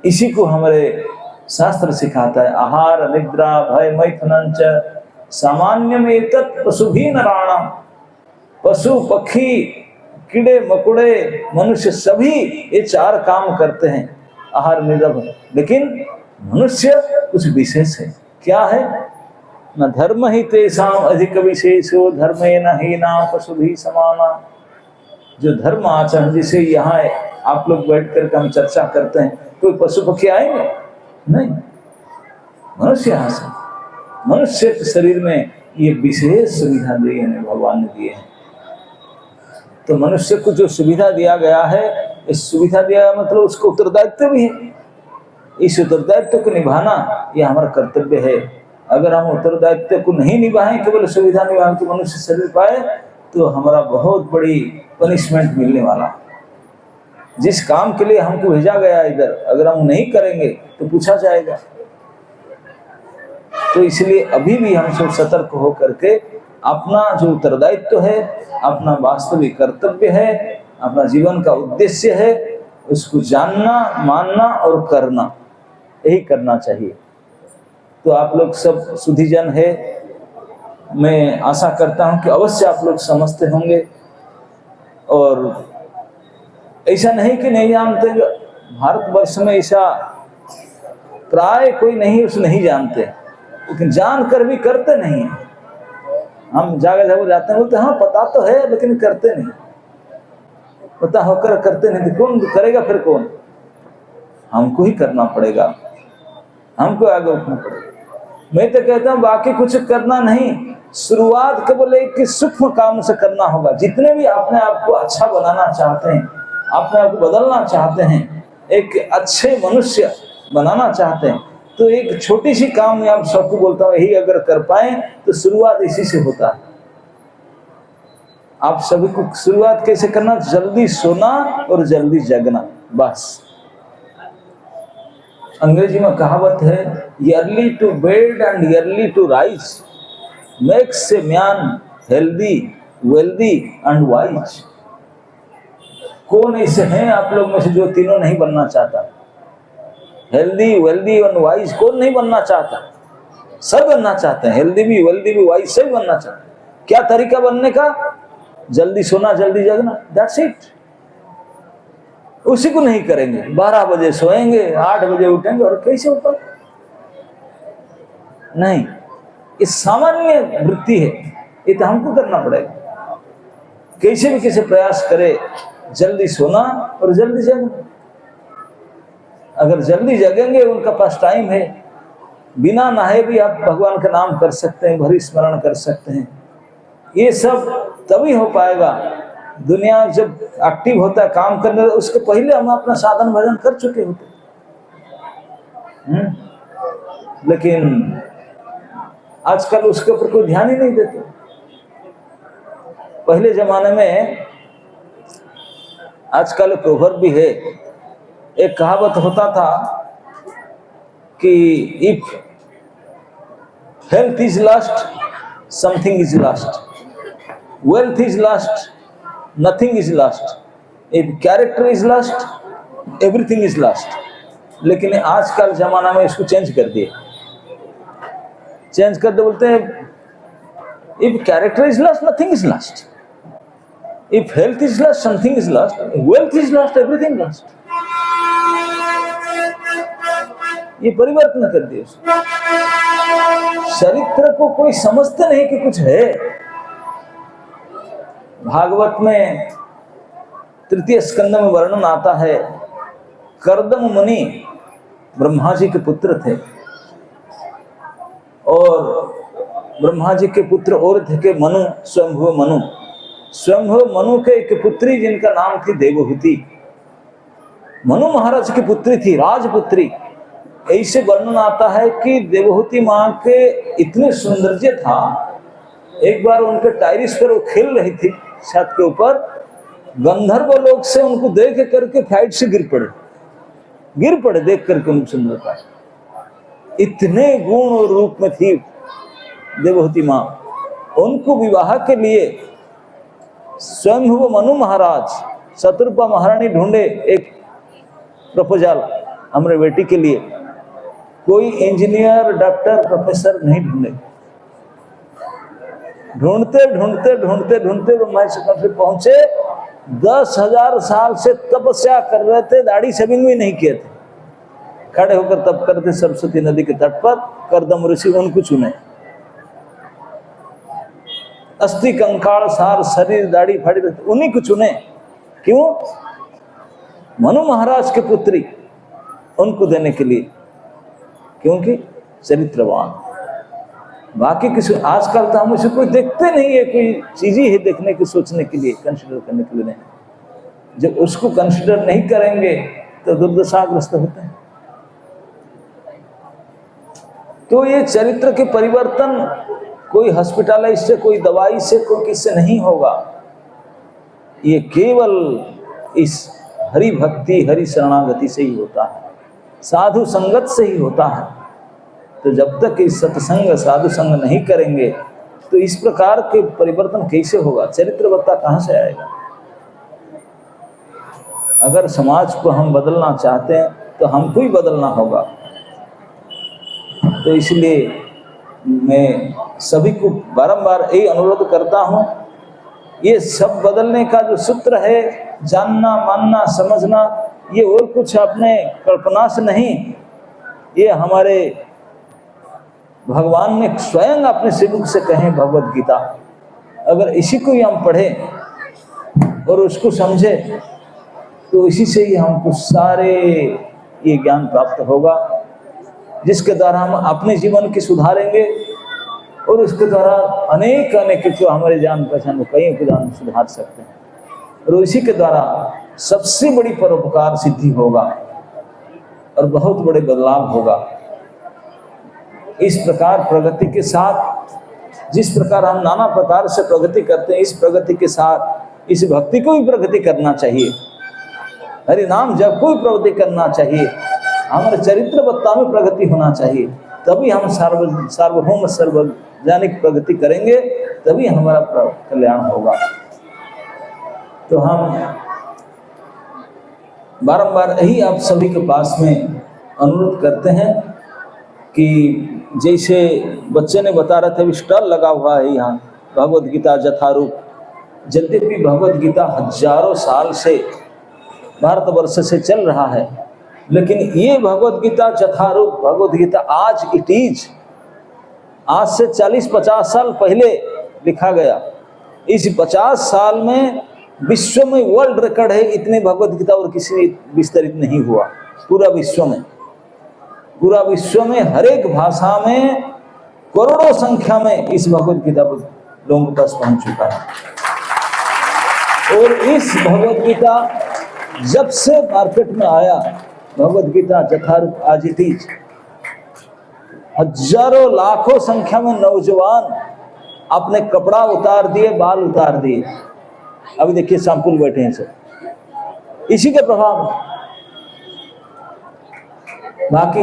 इसी को हमारे शास्त्र सिखाता है। आहार निद्रा भय मैथुनं च सामान्यम एतत् पशुभी नराणाम। पशु पक्षी कीड़े मकोड़े मनुष्य सभी ये 4 काम करते हैं, आहार निद्रा भय। लेकिन मनुष्य कुछ विशेष है। क्या है? न धर्म ही तेषाम अधिक विशेषो धर्मेण हीना पशुभिः समाना। जो धर्म आचरण, जिसे यहाँ आप लोग बैठ करके हम चर्चा करते हैं, कोई पशु पक्षी आएंगे? नहीं, मनुष्य यहाँ से, मनुष्य के शरीर में ये विशेष सुविधा दी है, भगवान ने दिए हैं। तो मनुष्य को जो सुविधा दिया गया है, इस सुविधा दिया मतलब उसको उत्तरदायित्व भी है। इस उत्तरदायित्व को निभाना ये हमारा कर्तव्य है। अगर हम उत्तरदायित्व को नहीं निभाएं, केवल सुविधा निभाएं तो मनुष्य शरीर पाए, तो हमारा बहुत बड़ी पनिशमेंट मिलने वाला। जिस काम के लिए हमको भेजा गया इधर, अगर हम नहीं करेंगे तो पूछा जाएगा। तो इसलिए अभी भी हम सब सतर्क हो करके अपना जो उत्तरदायित्व है, अपना वास्तविक कर्तव्य है, अपना जीवन का उद्देश्य है, उसको जानना, मानना और करना, यही करना चाहिए। तो आप लोग सब सुधीजन है, मैं आशा करता हूं कि अवश्य आप लोग समझते होंगे। और ऐसा नहीं कि नहीं जानते, भारतवर्ष में ऐसा प्राय कोई नहीं जानते, लेकिन जानकर भी करते नहीं है। हम जगह जगह जाते हैं, बोलते हाँ पता तो है लेकिन करते नहीं, पता होकर करते नहीं। तो कौन करेगा फिर? कौन? हमको ही करना पड़ेगा, हमको आगे उठना पड़ेगा। मैं तो कहता हूँ बाकी कुछ करना नहीं, शुरुआत केवल एक सूक्ष्म काम से करना होगा। जितने भी अपने आप को अच्छा बनाना चाहते हैं, अपने आप को बदलना चाहते हैं, एक अच्छे मनुष्य बनाना चाहते हैं, तो एक छोटी सी काम में आप सबको बोलता हूँ, यही अगर कर पाए तो शुरुआत इसी से होता है। आप सभी को शुरुआत कैसे करना? जल्दी सोना और जल्दी जगना, बस। अंग्रेजी में कहावत है, early to bed and early to rise makes a man healthy wealthy and wise. कौन ऐसे हैं आप लोग में से जो तीनों नहीं बनना चाहता? हेल्दी वेल्दी एंड वाइज कौन नहीं बनना चाहता? सब बनना चाहते हैं, हेल्दी भी वेल्दी भी वाइज सब बनना चाहते हैं। क्या तरीका बनने का? जल्दी सोना जल्दी जगना, दैट्स इट। उसी को नहीं करेंगे, 12 बजे सोएंगे, 8 बजे उठेंगे, और कैसे होता? नहीं, ये सामान्य वृत्ति है, ये तो हमको करना पड़ेगा। कैसे भी कैसे प्रयास करे, जल्दी सोना और जल्दी जगना। अगर जल्दी जगेंगे, उनका पास टाइम है, बिना नहाए भी आप भगवान का नाम कर सकते हैं, भरी स्मरण कर सकते हैं। ये सब तभी हो पाएगा, दुनिया जब एक्टिव होता है काम करने, उसके पहले हम अपना साधन भजन कर चुके होते। लेकिन आजकल उसके ऊपर कोई ध्यान ही नहीं देते। पहले जमाने में, आजकल प्रोवर्ब भी है, एक कहावत होता था कि if health is last, something is last, wealth is last, nothing is last, if character is last, everything is last. लेकिन आजकल जमाना में इसको चेंज कर दिए, चेंज कर दे, बोलते हैं if character is last, nothing is last, if health is last, something is last, wealth is last, everything last. ये परिवर्तन कर दिए। चरित्र को कोई समझते नहीं कि कुछ है। भागवत में तृतीय स्कंद में वर्णन आता है, कर्दम मुनि ब्रह्मा जी के पुत्र थे, और ब्रह्मा जी के पुत्र और थे मनु, स्वयंभुव मनु। स्वयंभुव मनु के एक पुत्री जिनका नाम थी देवहूति, मनु महाराज की पुत्री थी, राजपुत्री। ऐसे वर्णन आता है कि देवहूति मां के इतने सौंदर्य था, एक बार उनके टायरिस पर वो खेल रही थी छत के ऊपर, गंधर्व लोग से उनको देख करके फ्लाइट से गिर पड़े देख करके उनकी सुंदरता। इतने गुण और रूप में थी देवहूति मां। उनको विवाह के लिए स्वयंभुव मनु महाराज शत्रुपा महारानी ढूंढे एक प्रपोजल हमारे बेटी के लिए। कोई इंजीनियर, डॉक्टर, प्रोफेसर नहीं ढूंढे। ढूंढते ढूंढते ढूंढते ढूंढते ब्रह्मा जी से पहुंचे। 10,000 साल से तपस्या कर रहे थे, दाढ़ी शेविंग भी नहीं किए थे, खड़े होकर तप करते सरस्वती नदी के तट पर। कर्दम ऋषि उनको चुने, अस्थि कंकाल सार शरीर दाढ़ी फाड़ी रहते, उन्हीं को चुने। क्यों? मनु महाराज के पुत्री, उनको देने के लिए, क्योंकि चरित्रवान। बाकी किसी, आजकल तो हम उसे कोई देखते नहीं है, कोई चीज ही है देखने की, सोचने के लिए, कंसिडर करने के लिए नहीं। जब उसको कंसिडर नहीं करेंगे तो दुर्दशाग्रस्त होते हैं। तो ये चरित्र के परिवर्तन कोई हॉस्पिटलाइज से, कोई दवाई से, कोई किससे नहीं होगा। ये केवल इस हरि भक्ति, हरि शरणागति से ही होता है, साधु संगत से ही होता है। तो जब तक इस सत्संग, साधु संग नहीं करेंगे तो इस प्रकार के परिवर्तन कैसे होगा? चरित्रवत्ता कहाँ से आएगा? अगर समाज को हम बदलना चाहते हैं तो हमको ही बदलना होगा। तो इसलिए मैं सभी को बारंबार यही अनुरोध करता हूँ, ये सब बदलने का जो सूत्र है, जानना, मानना, समझना, ये और कुछ अपने कल्पना से नहीं, ये हमारे भगवान ने स्वयं अपने सेवक से कहे भगवत गीता। अगर इसी को ही हम पढ़ें और उसको समझे तो इसी से ही हमको सारे ये ज्ञान प्राप्त होगा, जिसके द्वारा हम अपने जीवन की सुधारेंगे और उसके द्वारा अनेक अनेक जो हमारे जान पहचान कई को जान सुधार सकते हैं। और इसी के द्वारा सबसे बड़ी परोपकार सिद्धि होगा और बहुत बड़े बदलाव होगा। इस प्रकार प्रगति के साथ, जिस प्रकार हम नाना प्रकार से प्रगति करते हैं, इस प्रगति के साथ इस भक्ति को भी प्रगति करना चाहिए, हरि नाम जप को भी प्रगति करना चाहिए, हमारे चरित्रवत्ता में प्रगति होना चाहिए। तभी हम सार्वभौम सर्वजनिक प्रगति करेंगे, तभी हमारा कल्याण होगा। तो हम बारंबार यही आप सभी के पास में अनुरोध करते हैं कि जैसे बच्चे ने बता रहे थे, स्टॉल लगा हुआ है यहाँ भगवद गीता जथारूप। यद्यपि भगवद गीता हजारों साल से भारतवर्ष से चल रहा है, लेकिन ये भगवद गीता जथारूप भगवद गीता आज इट इज, आज से 40-50 साल पहले लिखा गया। इस 50 साल में विश्व में वर्ल्ड रिकॉर्ड है, इतने भगवद गीता और किसी विस्तरित नहीं हुआ। पूरा विश्व में हर एक भाषा में करोड़ों संख्या में इस भगवत गीता लोगों के पास पहुंच चुका है। और इस भगवत गीता जब से मार्केट में आया, भगवत गीता यथारूप आज इट इज, हजारों लाखों संख्या में नौजवान अपने कपड़ा उतार दिए, बाल उतार दिए। अभी देखिए सैंपल बैठे हैं सब, इसी के प्रभाव में। बाकी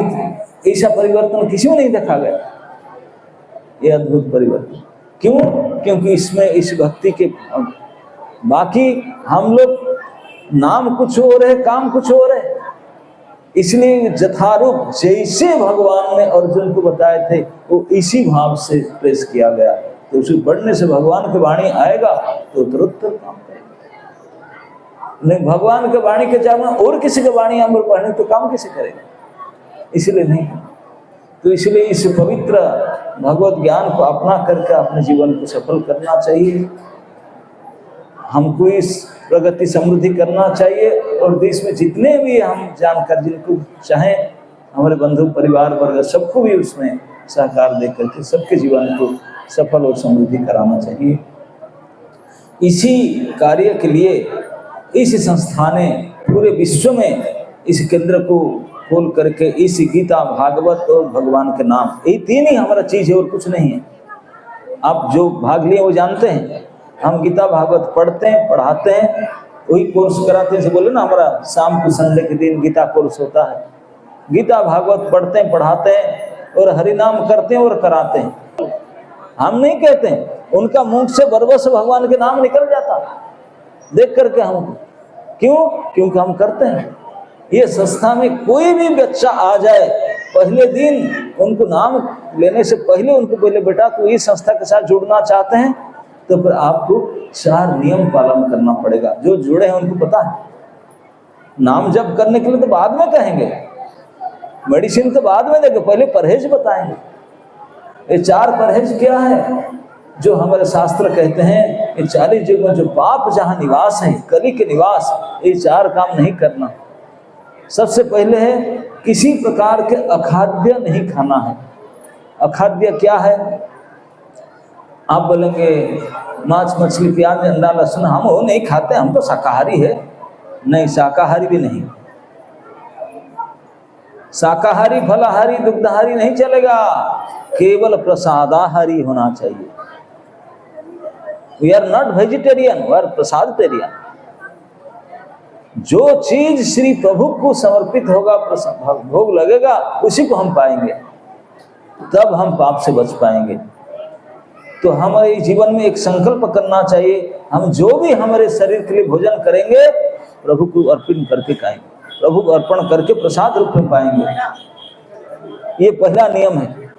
ऐसा परिवर्तन किसी में नहीं देखा गया, ये अद्भुत परिवर्तन। क्यों? क्योंकि इसमें इस भक्ति के, बाकी हम लोग नाम कुछ और है, काम कुछ और है। इसलिए यथारूप जैसे भगवान ने अर्जुन को बताए थे वो इसी भाव से प्रेस किया गया। तो उसे पढ़ने से भगवान की वाणी आएगा तो उत्तरोत्तर काम करेगा। नहीं, भगवान के वाणी के जाने और किसी की वाणी हम लोग पढ़ने तो काम कैसे करेगा? इसलिए नहीं। तो इसलिए इस पवित्र भगवत ज्ञान को अपना करके अपने जीवन को सफल करना चाहिए। हमको इस प्रगति समृद्धि करना चाहिए। और देश में जितने भी हम जानकर जिनको चाहे हमारे बंधु परिवार वर्ग सबको भी उसमें सहकार दे करके सबके जीवन को सफल और समृद्धि कराना चाहिए। इसी कार्य के लिए इस संस्था ने पूरे विश्व में इस केंद्र को खोल करके इस गीता, भागवत और भगवान के नाम, ये तीन ही हमारा चीज है और कुछ नहीं है। आप जो भाग लिए वो जानते हैं, हम गीता भागवत पढ़ते हैं, पढ़ाते हैं, वही कोर्स कराते हैं। से बोले ना, हमारा शाम को संडे के दिन गीता कोर्स होता है। गीता भागवत पढ़ते हैं, पढ़ाते हैं और हरि नाम करते हैं और कराते हैं। हम नहीं कहते हैं, उनका मुंह से बरबस भगवान के नाम निकल जाता देख करके हम। क्यों? क्योंकि हम करते हैं। ये संस्था में कोई भी बच्चा आ जाए, पहले दिन उनको नाम लेने से पहले उनको बोले बेटा तो इस संस्था के साथ जुड़ना चाहते हैं तो फिर आपको 4 नियम पालन करना पड़ेगा। जो जुड़े हैं उनको पता है। नाम जप करने के लिए तो बाद में कहेंगे, मेडिसिन तो बाद में देंगे, पहले परहेज बताएंगे। ये 4 परहेज क्या है जो हमारे शास्त्र कहते हैं? ये 40 युगों जो पाप जहाँ निवास है, कली के निवास, ये 4 काम नहीं करना। सबसे पहले है किसी प्रकार के अखाद्य नहीं खाना है। अखाद्य क्या है? आप बोलेंगे मांस मछली प्याज अंडा लहसुन हम वो नहीं खाते, हम तो शाकाहारी है। नहीं, शाकाहारी भी नहीं। शाकाहारी फलाहारी दुग्धाहारी नहीं चलेगा, केवल प्रसादाहारी होना चाहिए। We are not vegetarian, we are प्रसादटेरियन। जो चीज श्री प्रभु को समर्पित होगा, भोग लगेगा, उसी को हम पाएंगे, तब हम पाप से बच पाएंगे। तो हमारे जीवन में एक संकल्प करना चाहिए, हम जो भी हमारे शरीर के लिए भोजन करेंगे प्रभु को अर्पण करके खाएंगे, प्रभु को अर्पण करके प्रसाद रूप में पाएंगे। ये पहला नियम है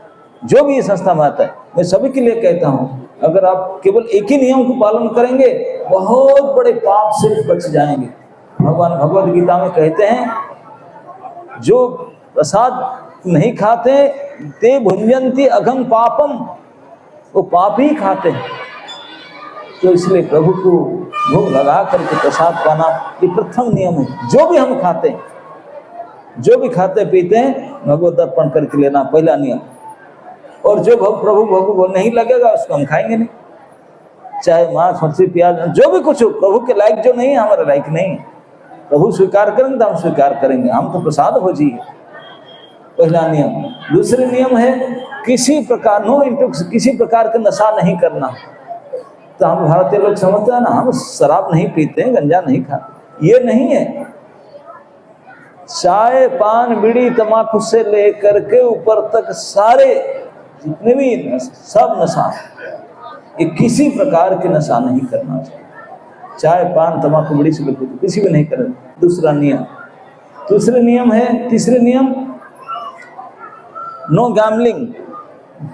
जो भी ये संस्था में आता है। मैं सभी के लिए कहता हूँ, अगर आप केवल एक ही नियम को पालन करेंगे बहुत बड़े पाप से बच जाएंगे। भगवान भगवद गीता में कहते हैं, जो प्रसाद नहीं खाते ते भुंजन्ति अघम पापम, वो पाप ही खाते हैं। तो इसलिए प्रभु को भोग लगा करके प्रसाद पाना ये प्रथम नियम है। जो भी हम खाते हैं, जो भी खाते पीते हैं, भगवत अर्पण करके लेना, पहला नियम। और जो प्रभु भोग नहीं लगेगा उसको हम खाएंगे नहीं, चाहे मांस मछली प्याज जो भी कुछ हो। प्रभु के लायक जो नहीं है, हमारे लायक नहीं है। प्रभु स्वीकार करेंगे तो हम स्वीकार करेंगे, हम तो प्रसाद भोजी है। पहला नियम। दूसरे नियम है किसी प्रकार नो इंटॉक्स, किसी प्रकार का नशा नहीं करना। तो हम भारतीय लोग समझते हैं ना, हम शराब नहीं पीते हैं, गंजा नहीं खाते, ये नहीं है। चाय पान बीड़ी तम्बाकू से लेकर के ऊपर तक सारे जितने भी सब नशा, ये किसी प्रकार के नशा नहीं करना चाहिए। चाय पान तम्बाकू बीड़ी से लेकर किसी भी नहीं करना। दूसरा नियम। दूसरे नियम है, तीसरे नियम नो गैम्बलिंग,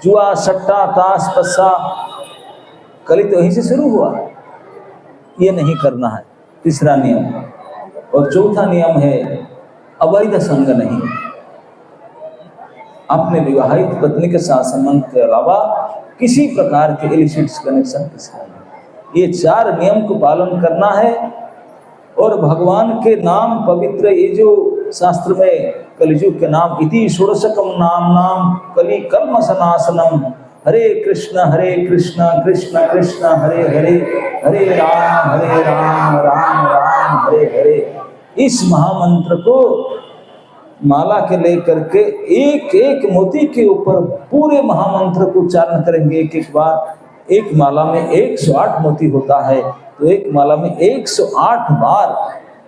जुआ सट्टा ताश पस्सा, कली तो वहीं से शुरू हुआ, ये नहीं करना है, तीसरा नियम। और चौथा नियम है अवैध संग नहीं, अपने विवाहित पत्नी के साथ संबंध के अलावा किसी प्रकार के इलिसिट कनेक्शन के साथ। ये 4 नियम को पालन करना है और भगवान के नाम पवित्र, ये जो शास्त्र में कलिजुग के नाम, इति षोडशकम नाम नाम कलि कल्मषनाशनम, हरे कृष्ण कृष्ण कृष्ण हरे हरे, हरे राम राम राम हरे हरे। इस महामंत्र को माला के लेकर के एक एक मोती के ऊपर पूरे महामंत्र को उच्चारण करेंगे एक एक बार। एक माला में 108 मोती होता है, तो एक माला में 108 बार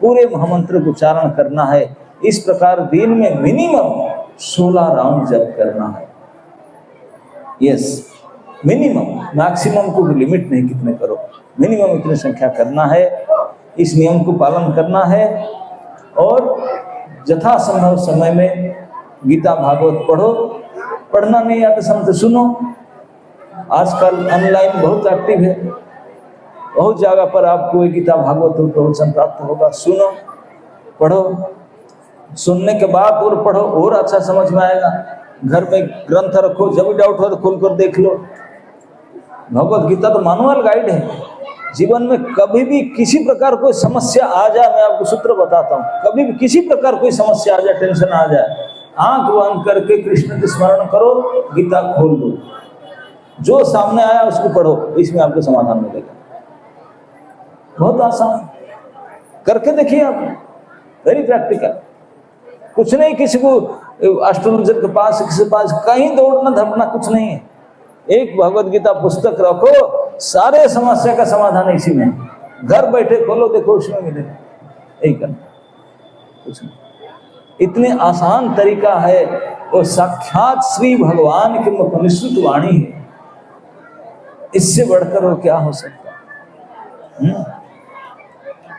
पूरे महामंत्र को उच्चारण करना है। इस प्रकार दिन में मिनिमम 16 राउंड जप करना है। यस, मिनिमम, मैक्सिमम को लिमिट नहीं कितने करो, मिनिमम इतनी संख्या करना है। इस नियम को पालन करना है और यथासंभव समय में गीता भागवत पढ़ो। पढ़ना नहीं आता समझ सुनो। आजकल ऑनलाइन बहुत एक्टिव है, बहुत जगह पर आपको गीता भागवत प्रवचन प्राप्त होगा। सुनो, पढ़ो, सुनने के बाद और पढ़ो, और अच्छा समझ में आएगा। घर में ग्रंथ रखो, जब भी डाउट हो तो खोल कर देख लो। भगवत गीता तो मैनुअल गाइड है। जीवन में कभी भी किसी प्रकार कोई समस्या आ जाए, मैं आपको सूत्र बताता हूँ, कभी भी किसी प्रकार कोई समस्या आ जाए, टेंशन आ जाए, आंख बंद करके कृष्ण के स्मरण करो, गीता खोल दो, जो सामने आया उसको पढ़ो, इसमें आपको समाधान मिलेगा। बहुत आसान, करके देखिए आप, वेरी प्रैक्टिकल। कुछ नहीं, किसी को एस्ट्रोलॉजर के पास, किसी के पास कहीं दौड़ना धपना कुछ नहीं है। एक भगवत गीता पुस्तक रखो, सारे समस्या का समाधान इसी में। घर बैठे खोलो, देखो उसमें मिलेगा। यही करना, कुछ नहीं, इतने आसान तरीका है। और साक्षात श्री भगवान की मुखनिसृत वाणी है, इससे बढ़कर और क्या हो सकता है।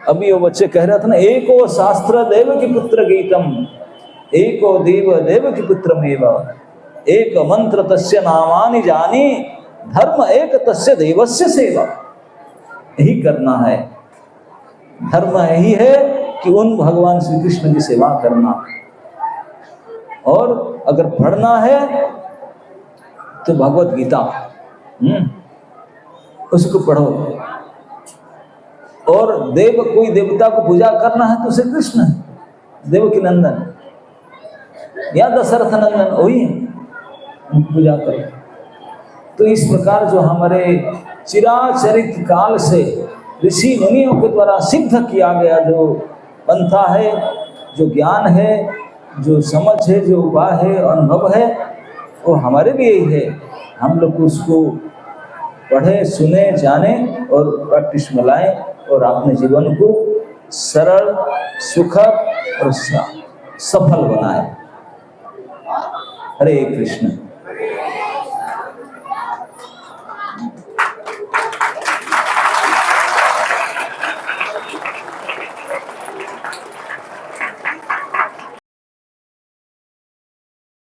अभी वो बच्चे कह रहा था ना, एको शास्त्र देव की पुत्र गीतम, एको देव देव की पुत्रमेव, एक मंत्र तस्य नामानि जानी, धर्म एक तस्य देवस्य सेवा। यही करना है, धर्म यही है कि उन भगवान श्री कृष्ण की सेवा करना। और अगर पढ़ना है तो भगवत गीता उसको पढ़ो। और देव, कोई देवता को पूजा करना है तो श्री कृष्ण है, देव की नंदन या दशरथ नंदन, वही है, पूजा करो। तो इस प्रकार जो हमारे चिराचरित काल से ऋषि मुनियों के द्वारा सिद्ध किया गया जो पंथा है, जो ज्ञान है, जो समझ है, जो उपाय है, अनुभव है, वो हमारे लिए ही है। हम लोग उसको पढ़े, सुने, जाने और प्रैक्टिस में लाएं और अपने जीवन को सरल, सुखद और सफल बनाएं। हरे कृष्ण।